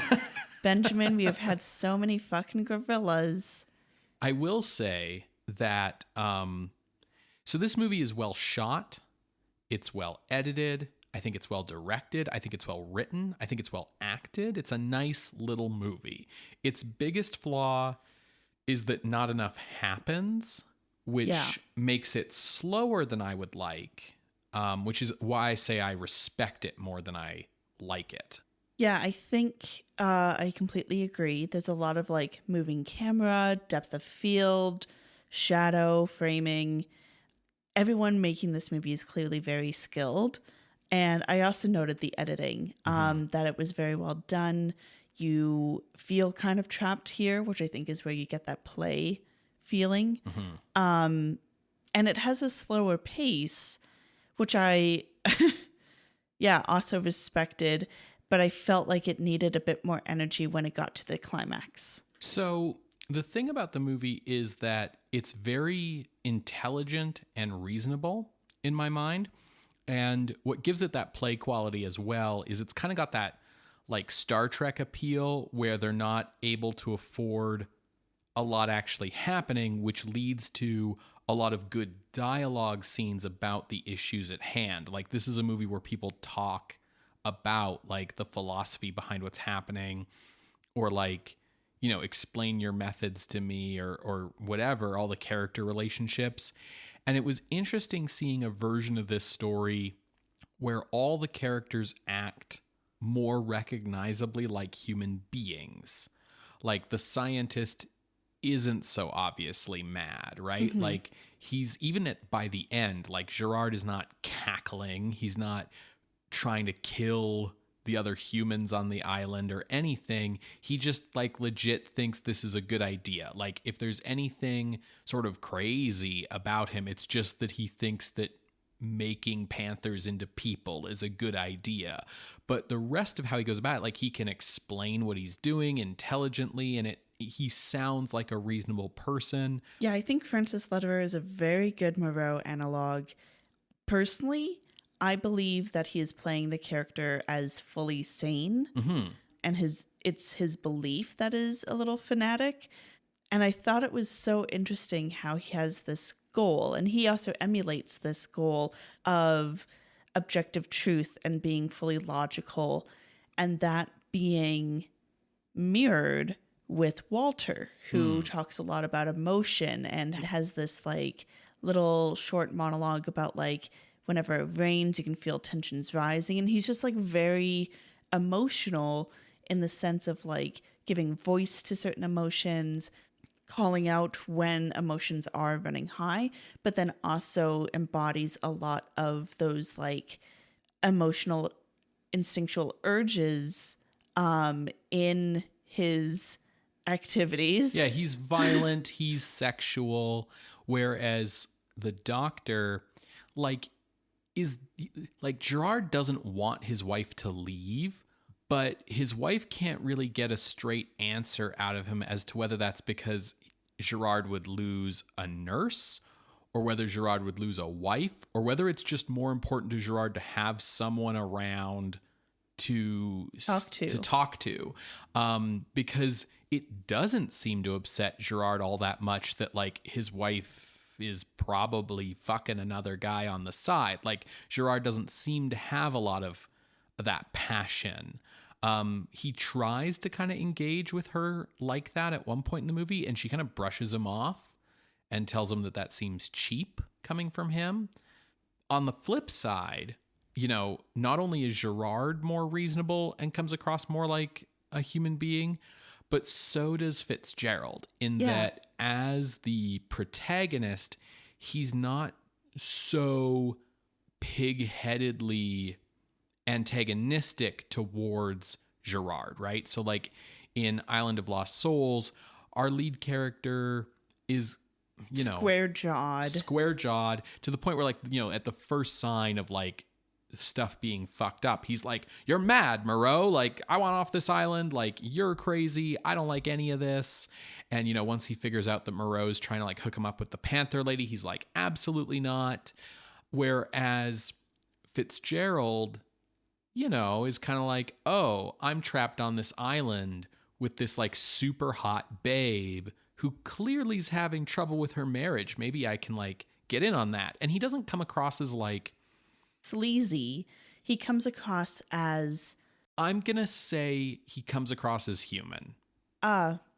Benjamin, we have had so many fucking gorillas. I will say that, so this movie is well shot. It's well edited. I think it's well directed. I think it's well written. I think it's well acted. It's a nice little movie. Its biggest flaw is that not enough happens, which makes it slower than I would like, which is why I say I respect it more than I like it. Yeah, I think I completely agree. There's a lot of like moving camera, depth of field, shadow, framing. Everyone making this movie is clearly very skilled. And I also noted the editing, that it was very well done. You feel kind of trapped here, which I think is where you get that play feeling. And it has a slower pace, which I, yeah, also respected, but I felt like it needed a bit more energy when it got to the climax. So the thing about the movie is that it's very intelligent and reasonable in my mind. And what gives it that play quality as well is it's kind of got that like Star Trek appeal where they're not able to afford a lot actually happening, which leads to a lot of good dialogue scenes about the issues at hand. Like, this is a movie where people talk about like the philosophy behind what's happening, or like, you know, explain your methods to me, or whatever, all the character relationships. And it was interesting seeing a version of this story where all the characters act more recognizably like human beings. Like, the scientist isn't so obviously mad, right? Like, he's even at by the end, like Gerard is not cackling, he's not trying to kill the other humans on the island or anything. He just like legit thinks this is a good idea. Like, if there's anything sort of crazy about him, it's just that he thinks that making panthers into people is a good idea. But the rest of how he goes about it, like, he can explain what he's doing intelligently, and he sounds like a reasonable person. Yeah, I think Francis Lederer is a very good Moreau analog. Personally, I believe that he is playing the character as fully sane, and it's his belief that is a little fanatic. And I thought it was so interesting how he has this goal, and he also emulates this goal of objective truth and being fully logical, and that being mirrored with Walter, who talks a lot about emotion and has this like little short monologue about like whenever it rains, you can feel tensions rising. And he's just like very emotional in the sense of like giving voice to certain emotions, calling out when emotions are running high, but then also embodies a lot of those like emotional instinctual urges in his activities. Yeah, he's violent, he's sexual, whereas the doctor, like, is like, Gerard doesn't want his wife to leave, but his wife can't really get a straight answer out of him as to whether that's because Gerard would lose a nurse, or whether Gerard would lose a wife, or whether it's just more important to Gerard to have someone around to talk to, because it doesn't seem to upset Gerard all that much that like his wife is probably fucking another guy on the side. Like, Gerard doesn't seem to have a lot of that passion. He tries to kind of engage with her like that at one point in the movie, and she kind of brushes him off and tells him that that seems cheap coming from him. On the flip side, you know, not only is Gerard more reasonable and comes across more like a human being, but so does Fitzgerald, in that as the protagonist, he's not so pig-headedly antagonistic towards Gerard, right? So like in Island of Lost Souls, our lead character is, you know, square-jawed to the point where, like, you know, at the first sign of like stuff being fucked up, he's like, "You're mad, Moreau. Like, I want off this island. Like, you're crazy. I don't like any of this." And, you know, once he figures out that Moreau's trying to like hook him up with the Panther lady, he's like, "Absolutely not." Whereas Fitzgerald, you know, is kind of like, "Oh, I'm trapped on this island with this like super hot babe who clearly is having trouble with her marriage. Maybe I can like get in on that." And he doesn't come across as like sleazy. He comes across as, I'm gonna say he comes across as human.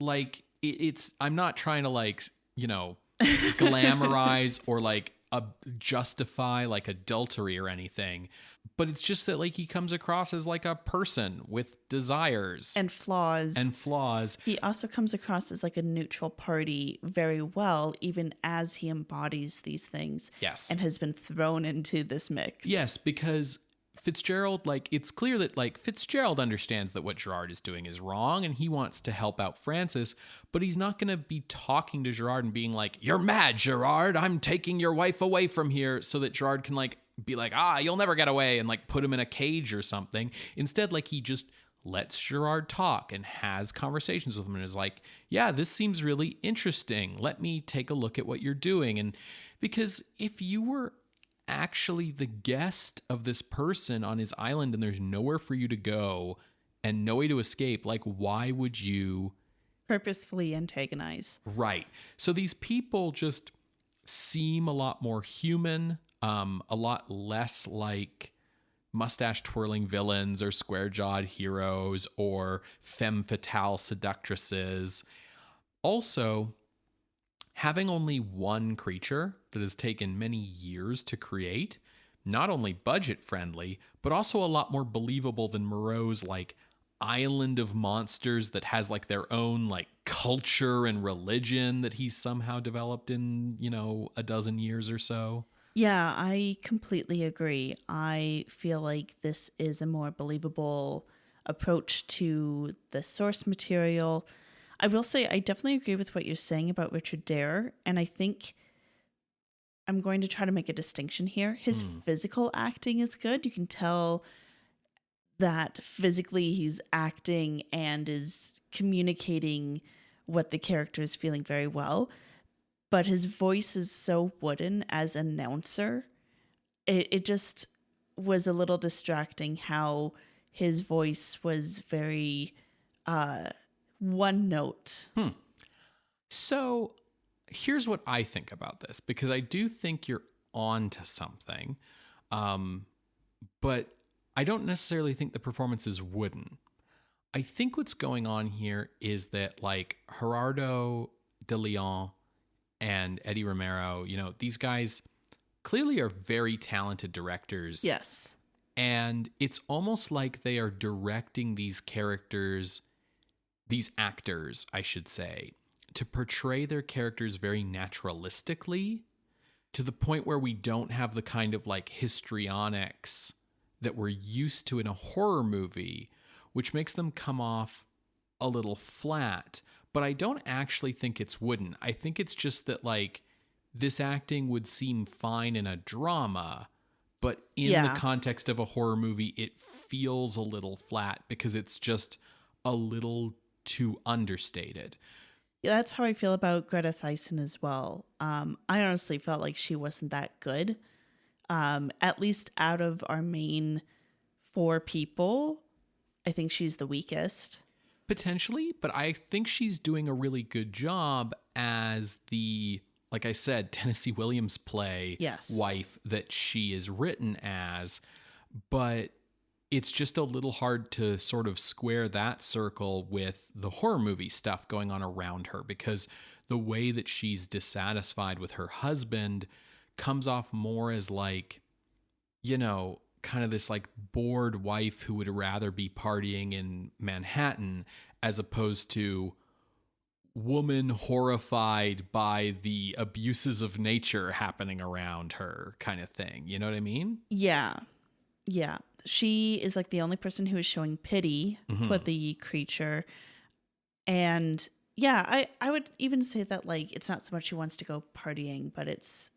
Like, it's I'm not trying to like, you know, glamorize or like justify like adultery or anything. But it's just that like he comes across as like a person with desires and flaws. He also comes across as like a neutral party very well, even as he embodies these things. Yes. And has been thrown into this mix. Yes, because Fitzgerald, like, it's clear that like Fitzgerald understands that what Gerard is doing is wrong and he wants to help out Francis, but he's not going to be talking to Gerard and being like, "You're mad, Gerard, I'm taking your wife away from here," so that Gerard can like be like, "You'll never get away," and like put him in a cage or something. Instead, like, he just lets Gerard talk and has conversations with him and is like, "Yeah, this seems really interesting. Let me take a look at what you're doing." And because if you were actually the guest of this person on his island and there's nowhere for you to go and no way to escape, like, why would you purposefully antagonize? Right. So these people just seem a lot more human, a lot less like mustache twirling villains or square jawed heroes or femme fatale seductresses. Also, having only one creature that has taken many years to create, not only budget friendly, but also a lot more believable than Moreau's like island of monsters that has like their own like culture and religion that he's somehow developed in, a dozen years or so. Yeah, I completely agree. I feel like this is a more believable approach to the source material. I will say I definitely agree with what you're saying about Richard Dare, and I think I'm going to try to make a distinction here. His physical acting is good. You can tell that physically he's acting and is communicating what the character is feeling very well, but his voice is so wooden as announcer. It just was a little distracting how his voice was very one note. So here's what I think about this, because I do think you're on to something, but I don't necessarily think the performance is wooden. I think what's going on here is that like Gerardo de Leon and Eddie Romero, these guys clearly are very talented directors. Yes. And it's almost like they are directing these characters, these actors, I should say, to portray their characters very naturalistically, to the point where we don't have the kind of like histrionics that we're used to in a horror movie, which makes them come off a little flat. But I don't actually think it's wooden. I think it's just that like this acting would seem fine in a drama, but in the context of a horror movie, it feels a little flat because it's just a little too understated. Yeah, that's how I feel about Greta Thiessen as well. I honestly felt like she wasn't that good. At least out of our main 4 people, I think she's the weakest. Potentially, but I think she's doing a really good job as the, like I said, Tennessee Williams play wife that she is written as. But it's just a little hard to sort of square that circle with the horror movie stuff going on around her, because the way that she's dissatisfied with her husband comes off more as like, kind of this like bored wife who would rather be partying in Manhattan, as opposed to woman horrified by the abuses of nature happening around her kind of thing. You know what I mean? Yeah. Yeah. She is like the only person who is showing pity for the creature. And yeah, I would even say that like it's not so much she wants to go partying, but it's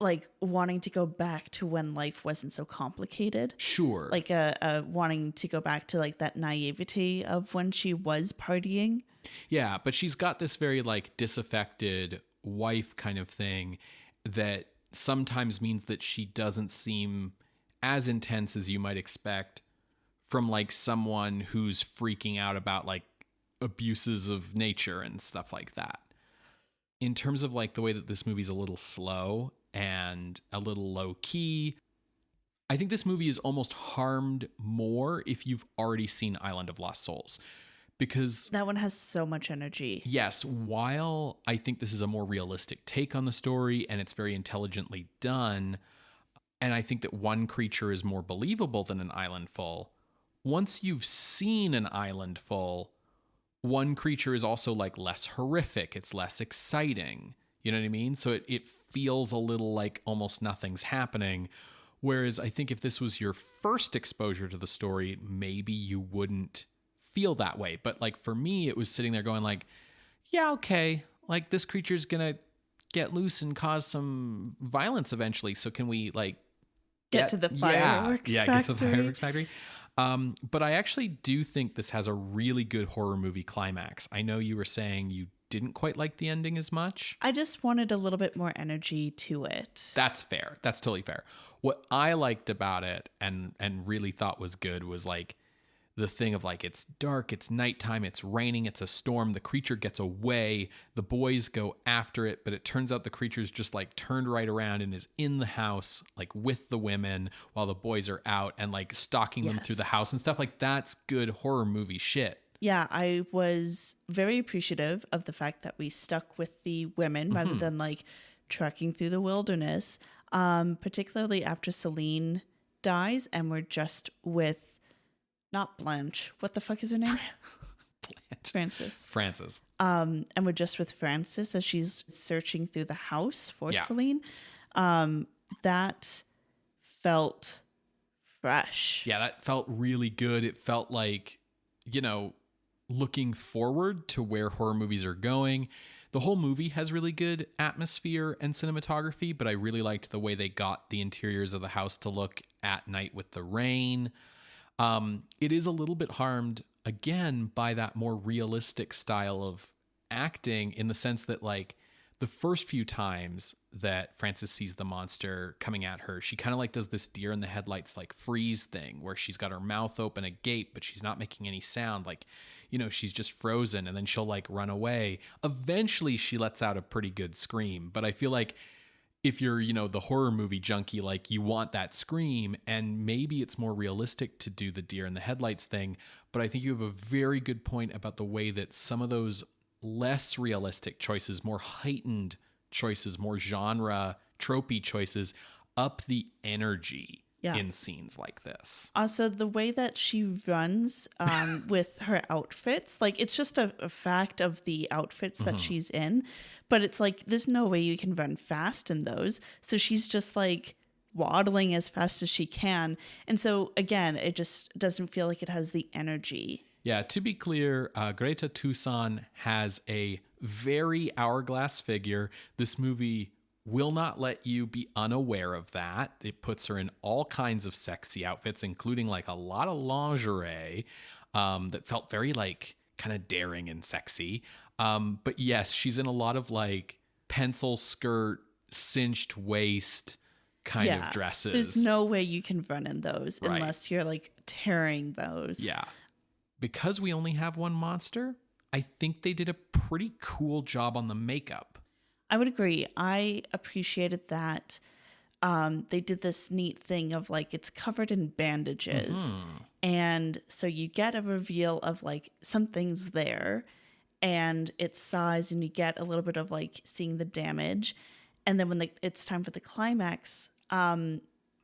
like wanting to go back to when life wasn't so complicated. Sure. Like wanting to go back to like that naivety of when she was partying. Yeah, but she's got this very like disaffected wife kind of thing that sometimes means that she doesn't seem as intense as you might expect from like someone who's freaking out about like abuses of nature and stuff like that. In terms of like the way that this movie's a little slow and a little low key, I think this movie is almost harmed more if you've already seen Island of Lost Souls, because That one has so much energy. yes, while I think this is a more realistic take on the story and it's very intelligently done, and I think that one creature is more believable than an island full, once you've seen an island full, one creature is also like less horrific. It's less exciting. You know what I mean? So it feels a little like almost nothing's happening. Whereas I think if this was your first exposure to the story, maybe you wouldn't feel that way. But like for me, it was sitting there going like, yeah, okay. Like this creature's going to get loose and cause some violence eventually. So can we like Get to the fireworks get to the factory. fireworks factory. But I actually do think this has a really good horror movie climax. I know you were saying you didn't quite like the ending as much. I just wanted a little bit more energy to it. That's fair. That's totally fair. What I liked about it and really thought was good was like the thing of like it's dark, it's nighttime, it's raining, it's a storm, the creature gets away, the boys go after it, but it turns out the creature's just like turned right around and is in the house like with the women while the boys are out and like stalking them through the house and stuff. Like that's good horror movie shit. Yeah, I was very appreciative of the fact that we stuck with the women rather than like trekking through the wilderness, particularly after Celine dies and we're just with not Blanche. What the fuck is her name? Frances. And we're just with Frances as she's searching through the house for Celine. That felt fresh. Yeah, that felt really good. It felt like, you know, looking forward to where horror movies are going. The whole movie has really good atmosphere and cinematography, but I really liked the way they got the interiors of the house to look at night with the rain. It is a little bit harmed, again, by that more realistic style of acting in the sense that, like, the first few times that Frances sees the monster coming at her, she kind of like does this deer in the headlights, like freeze thing where she's got her mouth open agape, but she's not making any sound. Like, you know, she's just frozen and then she'll like run away. Eventually she lets out a pretty good scream, but I feel like if you're, you know, the horror movie junkie, like you want that scream, and maybe it's more realistic to do the deer in the headlights thing. But I think you have a very good point about the way that some of those less realistic choices, more heightened choices, more genre tropey choices up the energy in scenes like this. Also, the way that she runs with her outfits, like it's just a fact of the outfits that she's in, but it's like there's no way you can run fast in those. So she's just like waddling as fast as she can. And so again, it just doesn't feel like it has the energy. Yeah, to be clear, Greta Tucson has a very hourglass figure. This movie will not let you be unaware of that. It puts her in all kinds of sexy outfits, including like a lot of lingerie that felt very like kind of daring and sexy. But yes, she's in a lot of like pencil skirt, cinched waist kind of dresses. There's no way you can run in those unless you're like tearing those. Yeah. Because we only have one monster, I think they did a pretty cool job on the makeup. I would agree. I appreciated that they did this neat thing of like it's covered in bandages. And so you get a reveal of like something's there and its size, and you get a little bit of like seeing the damage. And then when it's time for the climax,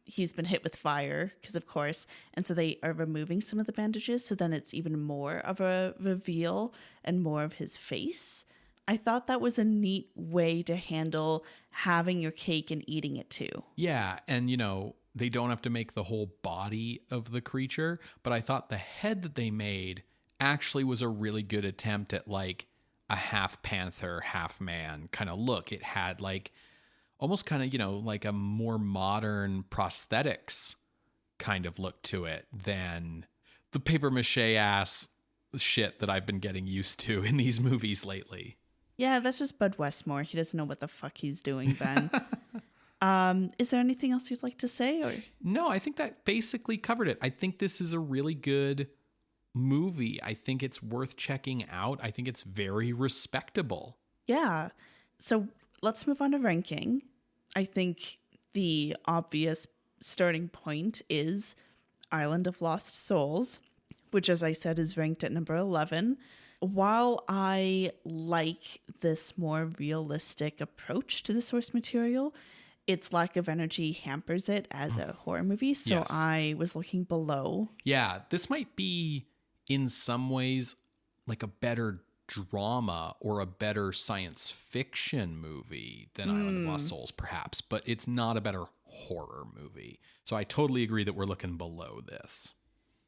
he's been hit with fire because of course, and so they are removing some of the bandages, so then it's even more of a reveal and more of his face. I thought that was a neat way to handle having your cake and eating it too. Yeah, and you know, they don't have to make the whole body of the creature, but I thought the head that they made actually was a really good attempt at like a half panther, half man kind of look. It had like almost kind of, you know, like a more modern prosthetics kind of look to it than the paper mache ass shit that I've been getting used to in these movies lately. Yeah, that's just Bud Westmore. He doesn't know what the fuck he's doing, Ben. Is there anything else you'd like to say? Or no, I think that basically covered it. I think this is a really good movie. I think it's worth checking out. I think it's very respectable. Yeah. So let's move on to ranking. I think the obvious starting point is Island of Lost Souls. which, as I said, is ranked at number 11. While I like this more realistic approach to the source material, its lack of energy hampers it as a horror movie. So Yes. I was looking below. Yeah, this might be in some ways like a better drama or a better science fiction movie than Island of Lost Souls, perhaps, but it's not a better horror movie. So I totally agree that we're looking below this.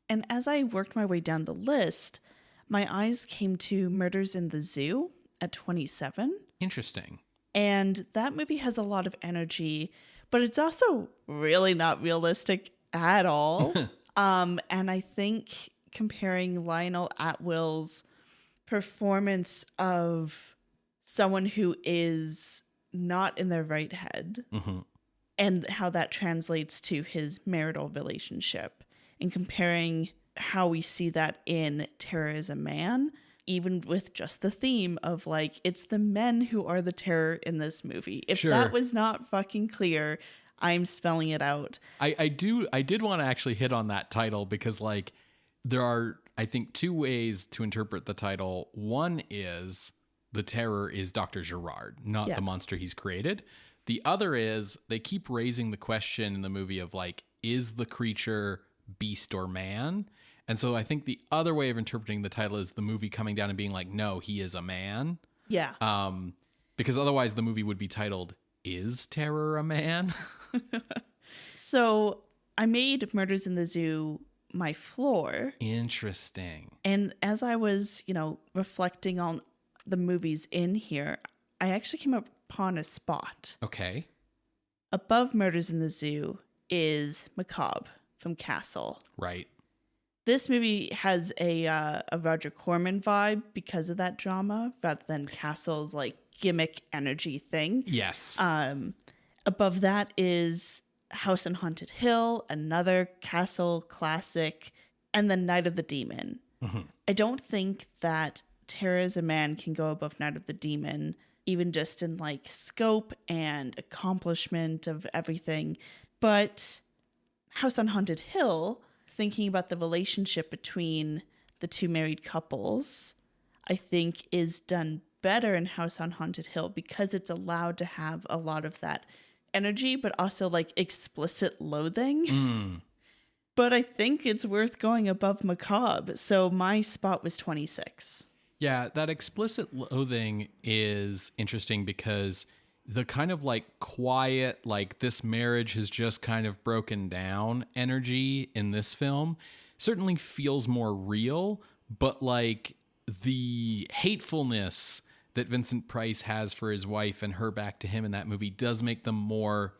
And as I worked my way down the list, my eyes came to Murders in the Zoo at 27. Interesting. And that movie has a lot of energy, but it's also really not realistic at all. And I think comparing Lionel Atwill's performance of someone who is not in their right head and how that translates to his marital relationship, and comparing how we see that in Terror is a Man, even with just the theme of like, it's the men who are the terror in this movie. If that was not fucking clear, I'm spelling it out. I did want to actually hit on that title because like there are, I think, two ways to interpret the title. One is the terror is Dr. Gerard, not the monster he's created. The other is they keep raising the question in the movie of like, is the creature beast or man? And so I think the other way of interpreting the title is the movie coming down and being like, no, he is a man. Yeah. Because otherwise the movie would be titled, Is Terror a Man? So I made Murders in the Zoo my floor. Interesting. And as I was, reflecting on the movies in here, I actually came upon a spot. Okay. Above Murders in the Zoo is Macabre from Castle. Right. This movie has a Roger Corman vibe because of that drama, rather than Castle's like gimmick energy thing. Yes. Above that is House on Haunted Hill, another Castle classic, and then Night of the Demon. I don't think that Terror is a Man can go above Night of the Demon, even just in like scope and accomplishment of everything. But House on Haunted Hill, thinking about the relationship between the two married couples, I think is done better in House on Haunted Hill because it's allowed to have a lot of that energy, but also like explicit loathing. But I think it's worth going above Macabre. So my spot was 26. Yeah, that explicit loathing is interesting because the kind of like quiet, like this marriage has just kind of broken down energy in this film certainly feels more real, but like the hatefulness that Vincent Price has for his wife and her back to him in that movie does make them more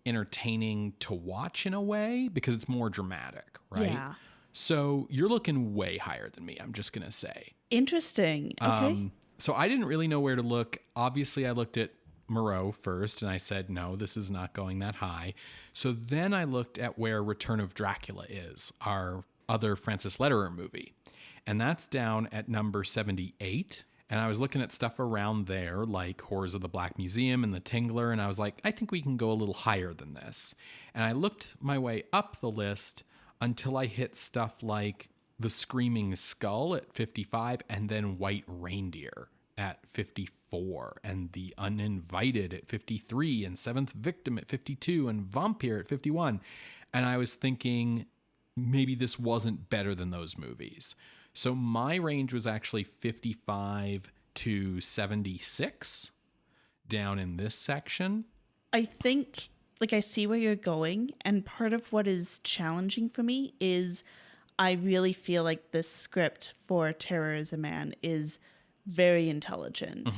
entertaining to watch in a way because it's more dramatic, right? Yeah. So you're looking way higher than me, I'm just going to say. Interesting. Okay. So I didn't really know where to look. Obviously, I looked at Moreau first, and I said, no, this is not going that high. So then I looked at where Return of Dracula is, our other Francis Lederer movie. And that's down at number 78. And I was looking at stuff around there, like Horrors of the Black Museum and The Tingler, and I was like, I think we can go a little higher than this. And I looked my way up the list until I hit stuff like The Screaming Skull at 55, and then White Reindeer at 54, and The Uninvited at 53, and Seventh Victim at 52, and Vampire at 51. And I was thinking maybe this wasn't better than those movies. So my range was actually 55 to 76 down in this section. I think, like, I see where you're going. And part of what is challenging for me is I really feel like the script for Terror is a Man is very intelligent.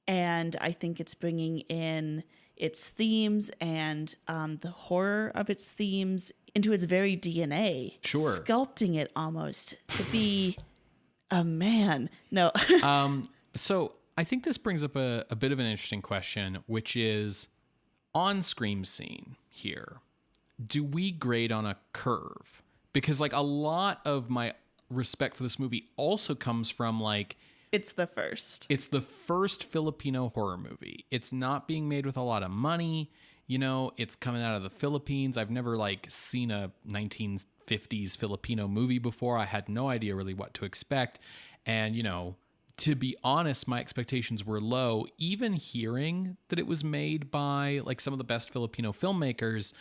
And I think it's bringing in its themes and the horror of its themes into its very DNA. Sure. Sculpting it almost to be a man. No. So I think this brings up a bit of an interesting question, which is on-screen scene here. Do we grade on a curve? Because like a lot of my respect for this movie also comes from like, it's the first. It's the first Filipino horror movie. It's not being made with a lot of money. You know, it's coming out of the Philippines. I've never like seen a 1950s 50s Filipino movie before. I had no idea really what to expect. And, you know, to be honest, my expectations were low. Even hearing that it was made by like some of the best Filipino filmmakers,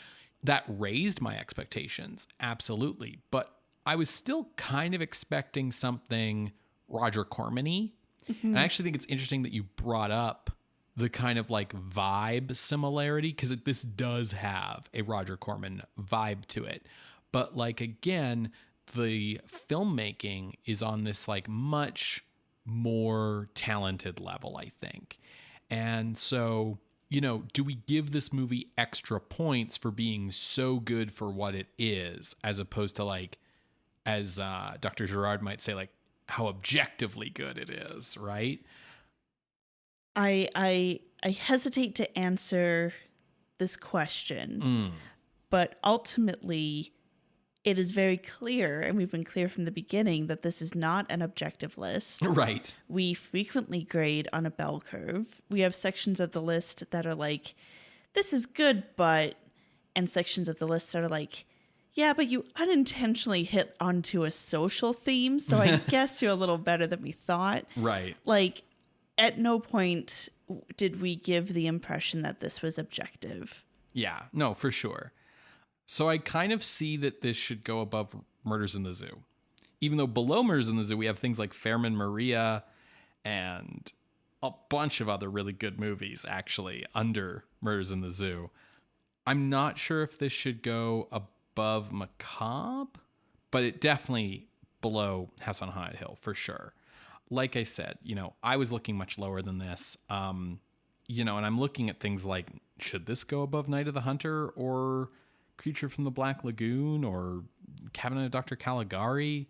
that raised my expectations. Absolutely. But I was still kind of expecting something Roger Corman-y. And I actually think it's interesting that you brought up the kind of like vibe similarity, because this does have a Roger Corman vibe to it. But like, again, the filmmaking is on this like much more talented level, I think. And so, you know, do we give this movie extra points for being so good for what it is, as opposed to like, as Dr. Gerard might say, like how objectively good it is, right? I hesitate to answer this question, but ultimately it is very clear, and we've been clear from the beginning, that this is not an objective list. Right. We frequently grade on a bell curve. We have sections of the list that are like, this is good, but, and sections of the list that are like, yeah, but you unintentionally hit onto a social theme, so I guess you're a little better than we thought. Right. Like, at no point did we give the impression that this was objective. Yeah, no, for sure. So I kind of see that this should go above Murders in the Zoo. Even though below Murders in the Zoo, we have things like Fairman Maria and a bunch of other really good movies, actually, under Murders in the Zoo. I'm not sure if this should go above Macabre, but it definitely below House on Haunted Hill, for sure. Like I said, you know, I was looking much lower than this, you know, and I'm looking at things like, should this go above Night of the Hunter or Creature from the Black Lagoon or Cabinet of Dr. Caligari?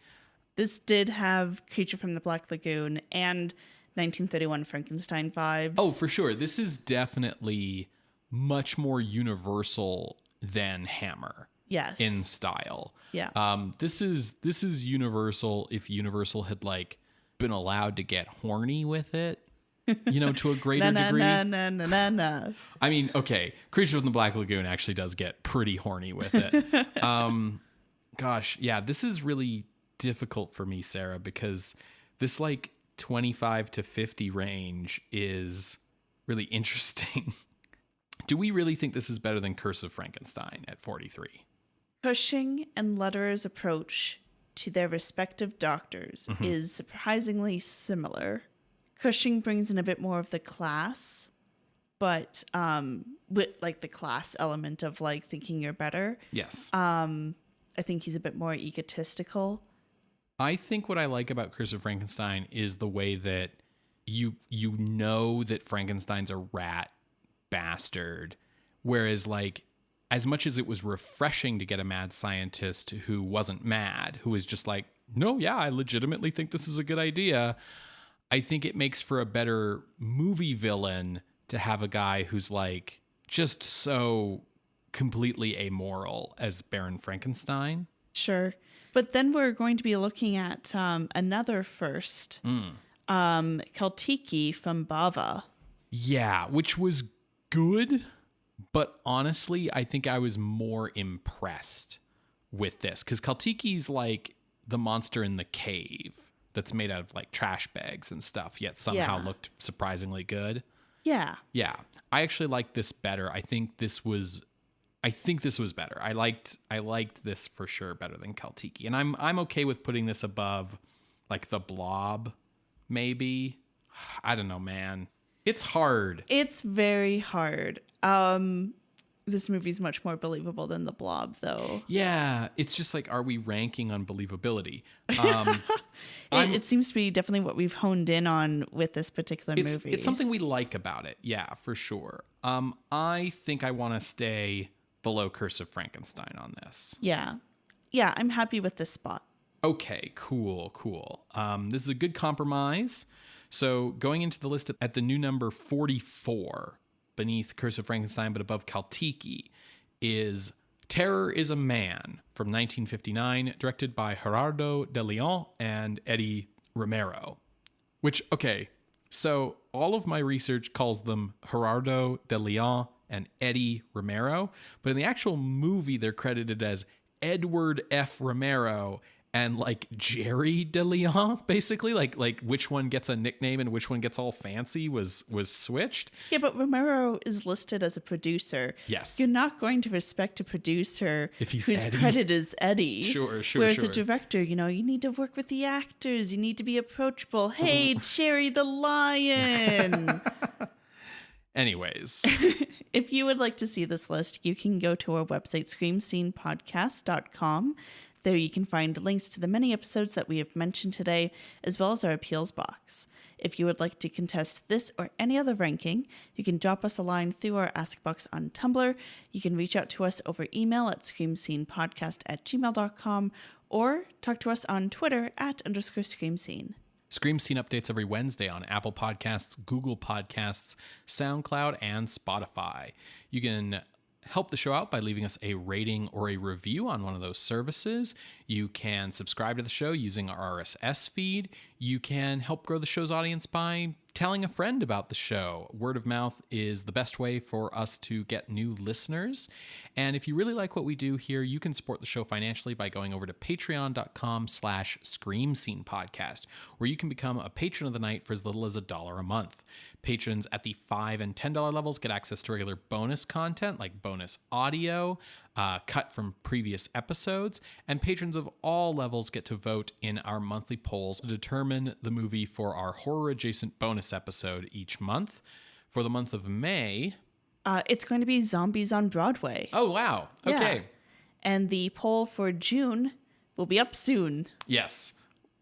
This did have Creature from the Black Lagoon and 1931 Frankenstein vibes. Oh, for sure. This is definitely much more Universal than Hammer. Yes. In style. Yeah. This is Universal if Universal had like been allowed to get horny with it, you know, to a greater degree. No. I mean, okay, Creature from the Black Lagoon actually does get pretty horny with it. Gosh, yeah, this is really difficult for me, Sarah, because this like 25 to 50 range is really interesting. Do we really think this is better than Curse of Frankenstein at 43? Cushing and Lederer's approach to their respective doctors is surprisingly similar. Cushing brings in a bit more of the class, but with like the class element of like thinking you're better. Yes. I think he's a bit more egotistical. I think what I like about Curse of Frankenstein is the way that you know that Frankenstein's a rat bastard, whereas like, as much as it was refreshing to get a mad scientist who wasn't mad, who was just like, no, yeah, I legitimately think this is a good idea, I think it makes for a better movie villain to have a guy who's like just so completely amoral as Baron Frankenstein. Sure. But then we're going to be looking at another first, Kaltiki from Bava. Yeah, which was good. But honestly, I think I was more impressed with this because Kaltiki's like the monster in the cave that's made out of like trash bags and stuff, yet somehow looked surprisingly good. Yeah. Yeah. I actually liked this better. I think this was better. I liked this for sure better than Kaltiki. And I'm okay with putting this above like The Blob, maybe. I don't know, man. It's hard. It's very hard. This movie's much more believable than The Blob, though. Yeah, it's just like, are we ranking on believability? It seems to be definitely what we've honed in on with this particular movie. It's something we like about it. Yeah, for sure. I think I want to stay below Curse of Frankenstein on this. Yeah, I'm happy with this spot. Okay, cool. This is a good compromise. So going into the list at the new number 44, beneath Curse of Frankenstein but above Kaltiki, is Terror is a Man from 1959, directed by Gerardo de Leon and Eddie Romero. Which, okay, so all of my research calls them Gerardo de Leon and Eddie Romero, but in the actual movie they're credited as Edward F. Romero and like Jerry DeLeon, basically, like which one gets a nickname and which one gets all fancy was switched. Yeah, but Romero is listed as a producer. Yes. You're not going to respect a producer If he's whose Eddie. credit is Eddie. Sure. Whereas a director, you need to work with the actors. You need to be approachable. Hey, Jerry the Lion. Anyways. If you would like to see this list, you can go to our website, screamscenepodcast.com. There you can find links to the many episodes that we have mentioned today, as well as our appeals box. If you would like to contest this or any other ranking, you can drop us a line through our Ask Box on Tumblr. You can reach out to us over email at screamscenepodcast@gmail.com or talk to us on Twitter @_screamscene. Scream Scene updates every Wednesday on Apple Podcasts, Google Podcasts, SoundCloud, and Spotify. You can help the show out by leaving us a rating or a review on one of those services. You can subscribe to the show using our RSS feed. You can help grow the show's audience by telling a friend about the show. Word of mouth is the best way for us to get new listeners. And if you really like what we do here, you can support the show financially by going over to patreon.com/Scream Scene Podcast, where you can become a patron of the night for as little as $1 a month. Patrons at the $5 and $10 levels get access to regular bonus content like bonus audio, cut from previous episodes, and patrons of all levels get to vote in our monthly polls to determine the movie for our horror-adjacent bonus episode each month. For the month of May... it's going to be Zombies on Broadway. Oh, wow. Okay. Yeah. And the poll for June will be up soon. Yes.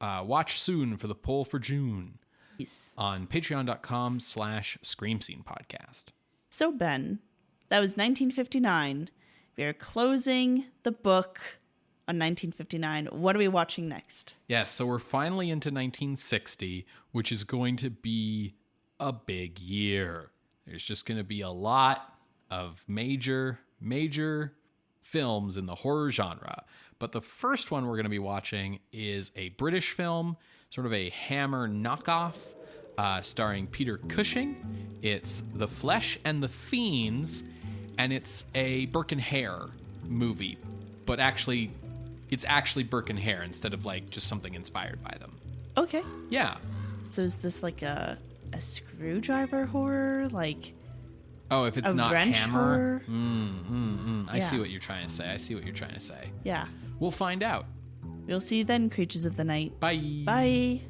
Watch soon for the poll for June. Yes. On patreon.com/Scream Scene Podcast. So, Ben, that was 1959. We are closing the book on 1959. What are we watching next? Yes, so we're finally into 1960, which is going to be a big year. There's just going to be a lot of major films in the horror genre. But the first one we're going to be watching is a British film, sort of a Hammer knockoff, starring Peter Cushing. It's The Flesh and the Fiends, and it's a Burke and Hare movie. But actually, it's actually Burke and Hare instead of like just something inspired by them. Okay. Yeah. So is this like a screwdriver horror? Like... Oh, if it's a not wrench Hammer? horror? I see what you're trying to say. Yeah. We'll find out. We'll see you then, creatures of the night. Bye. Bye.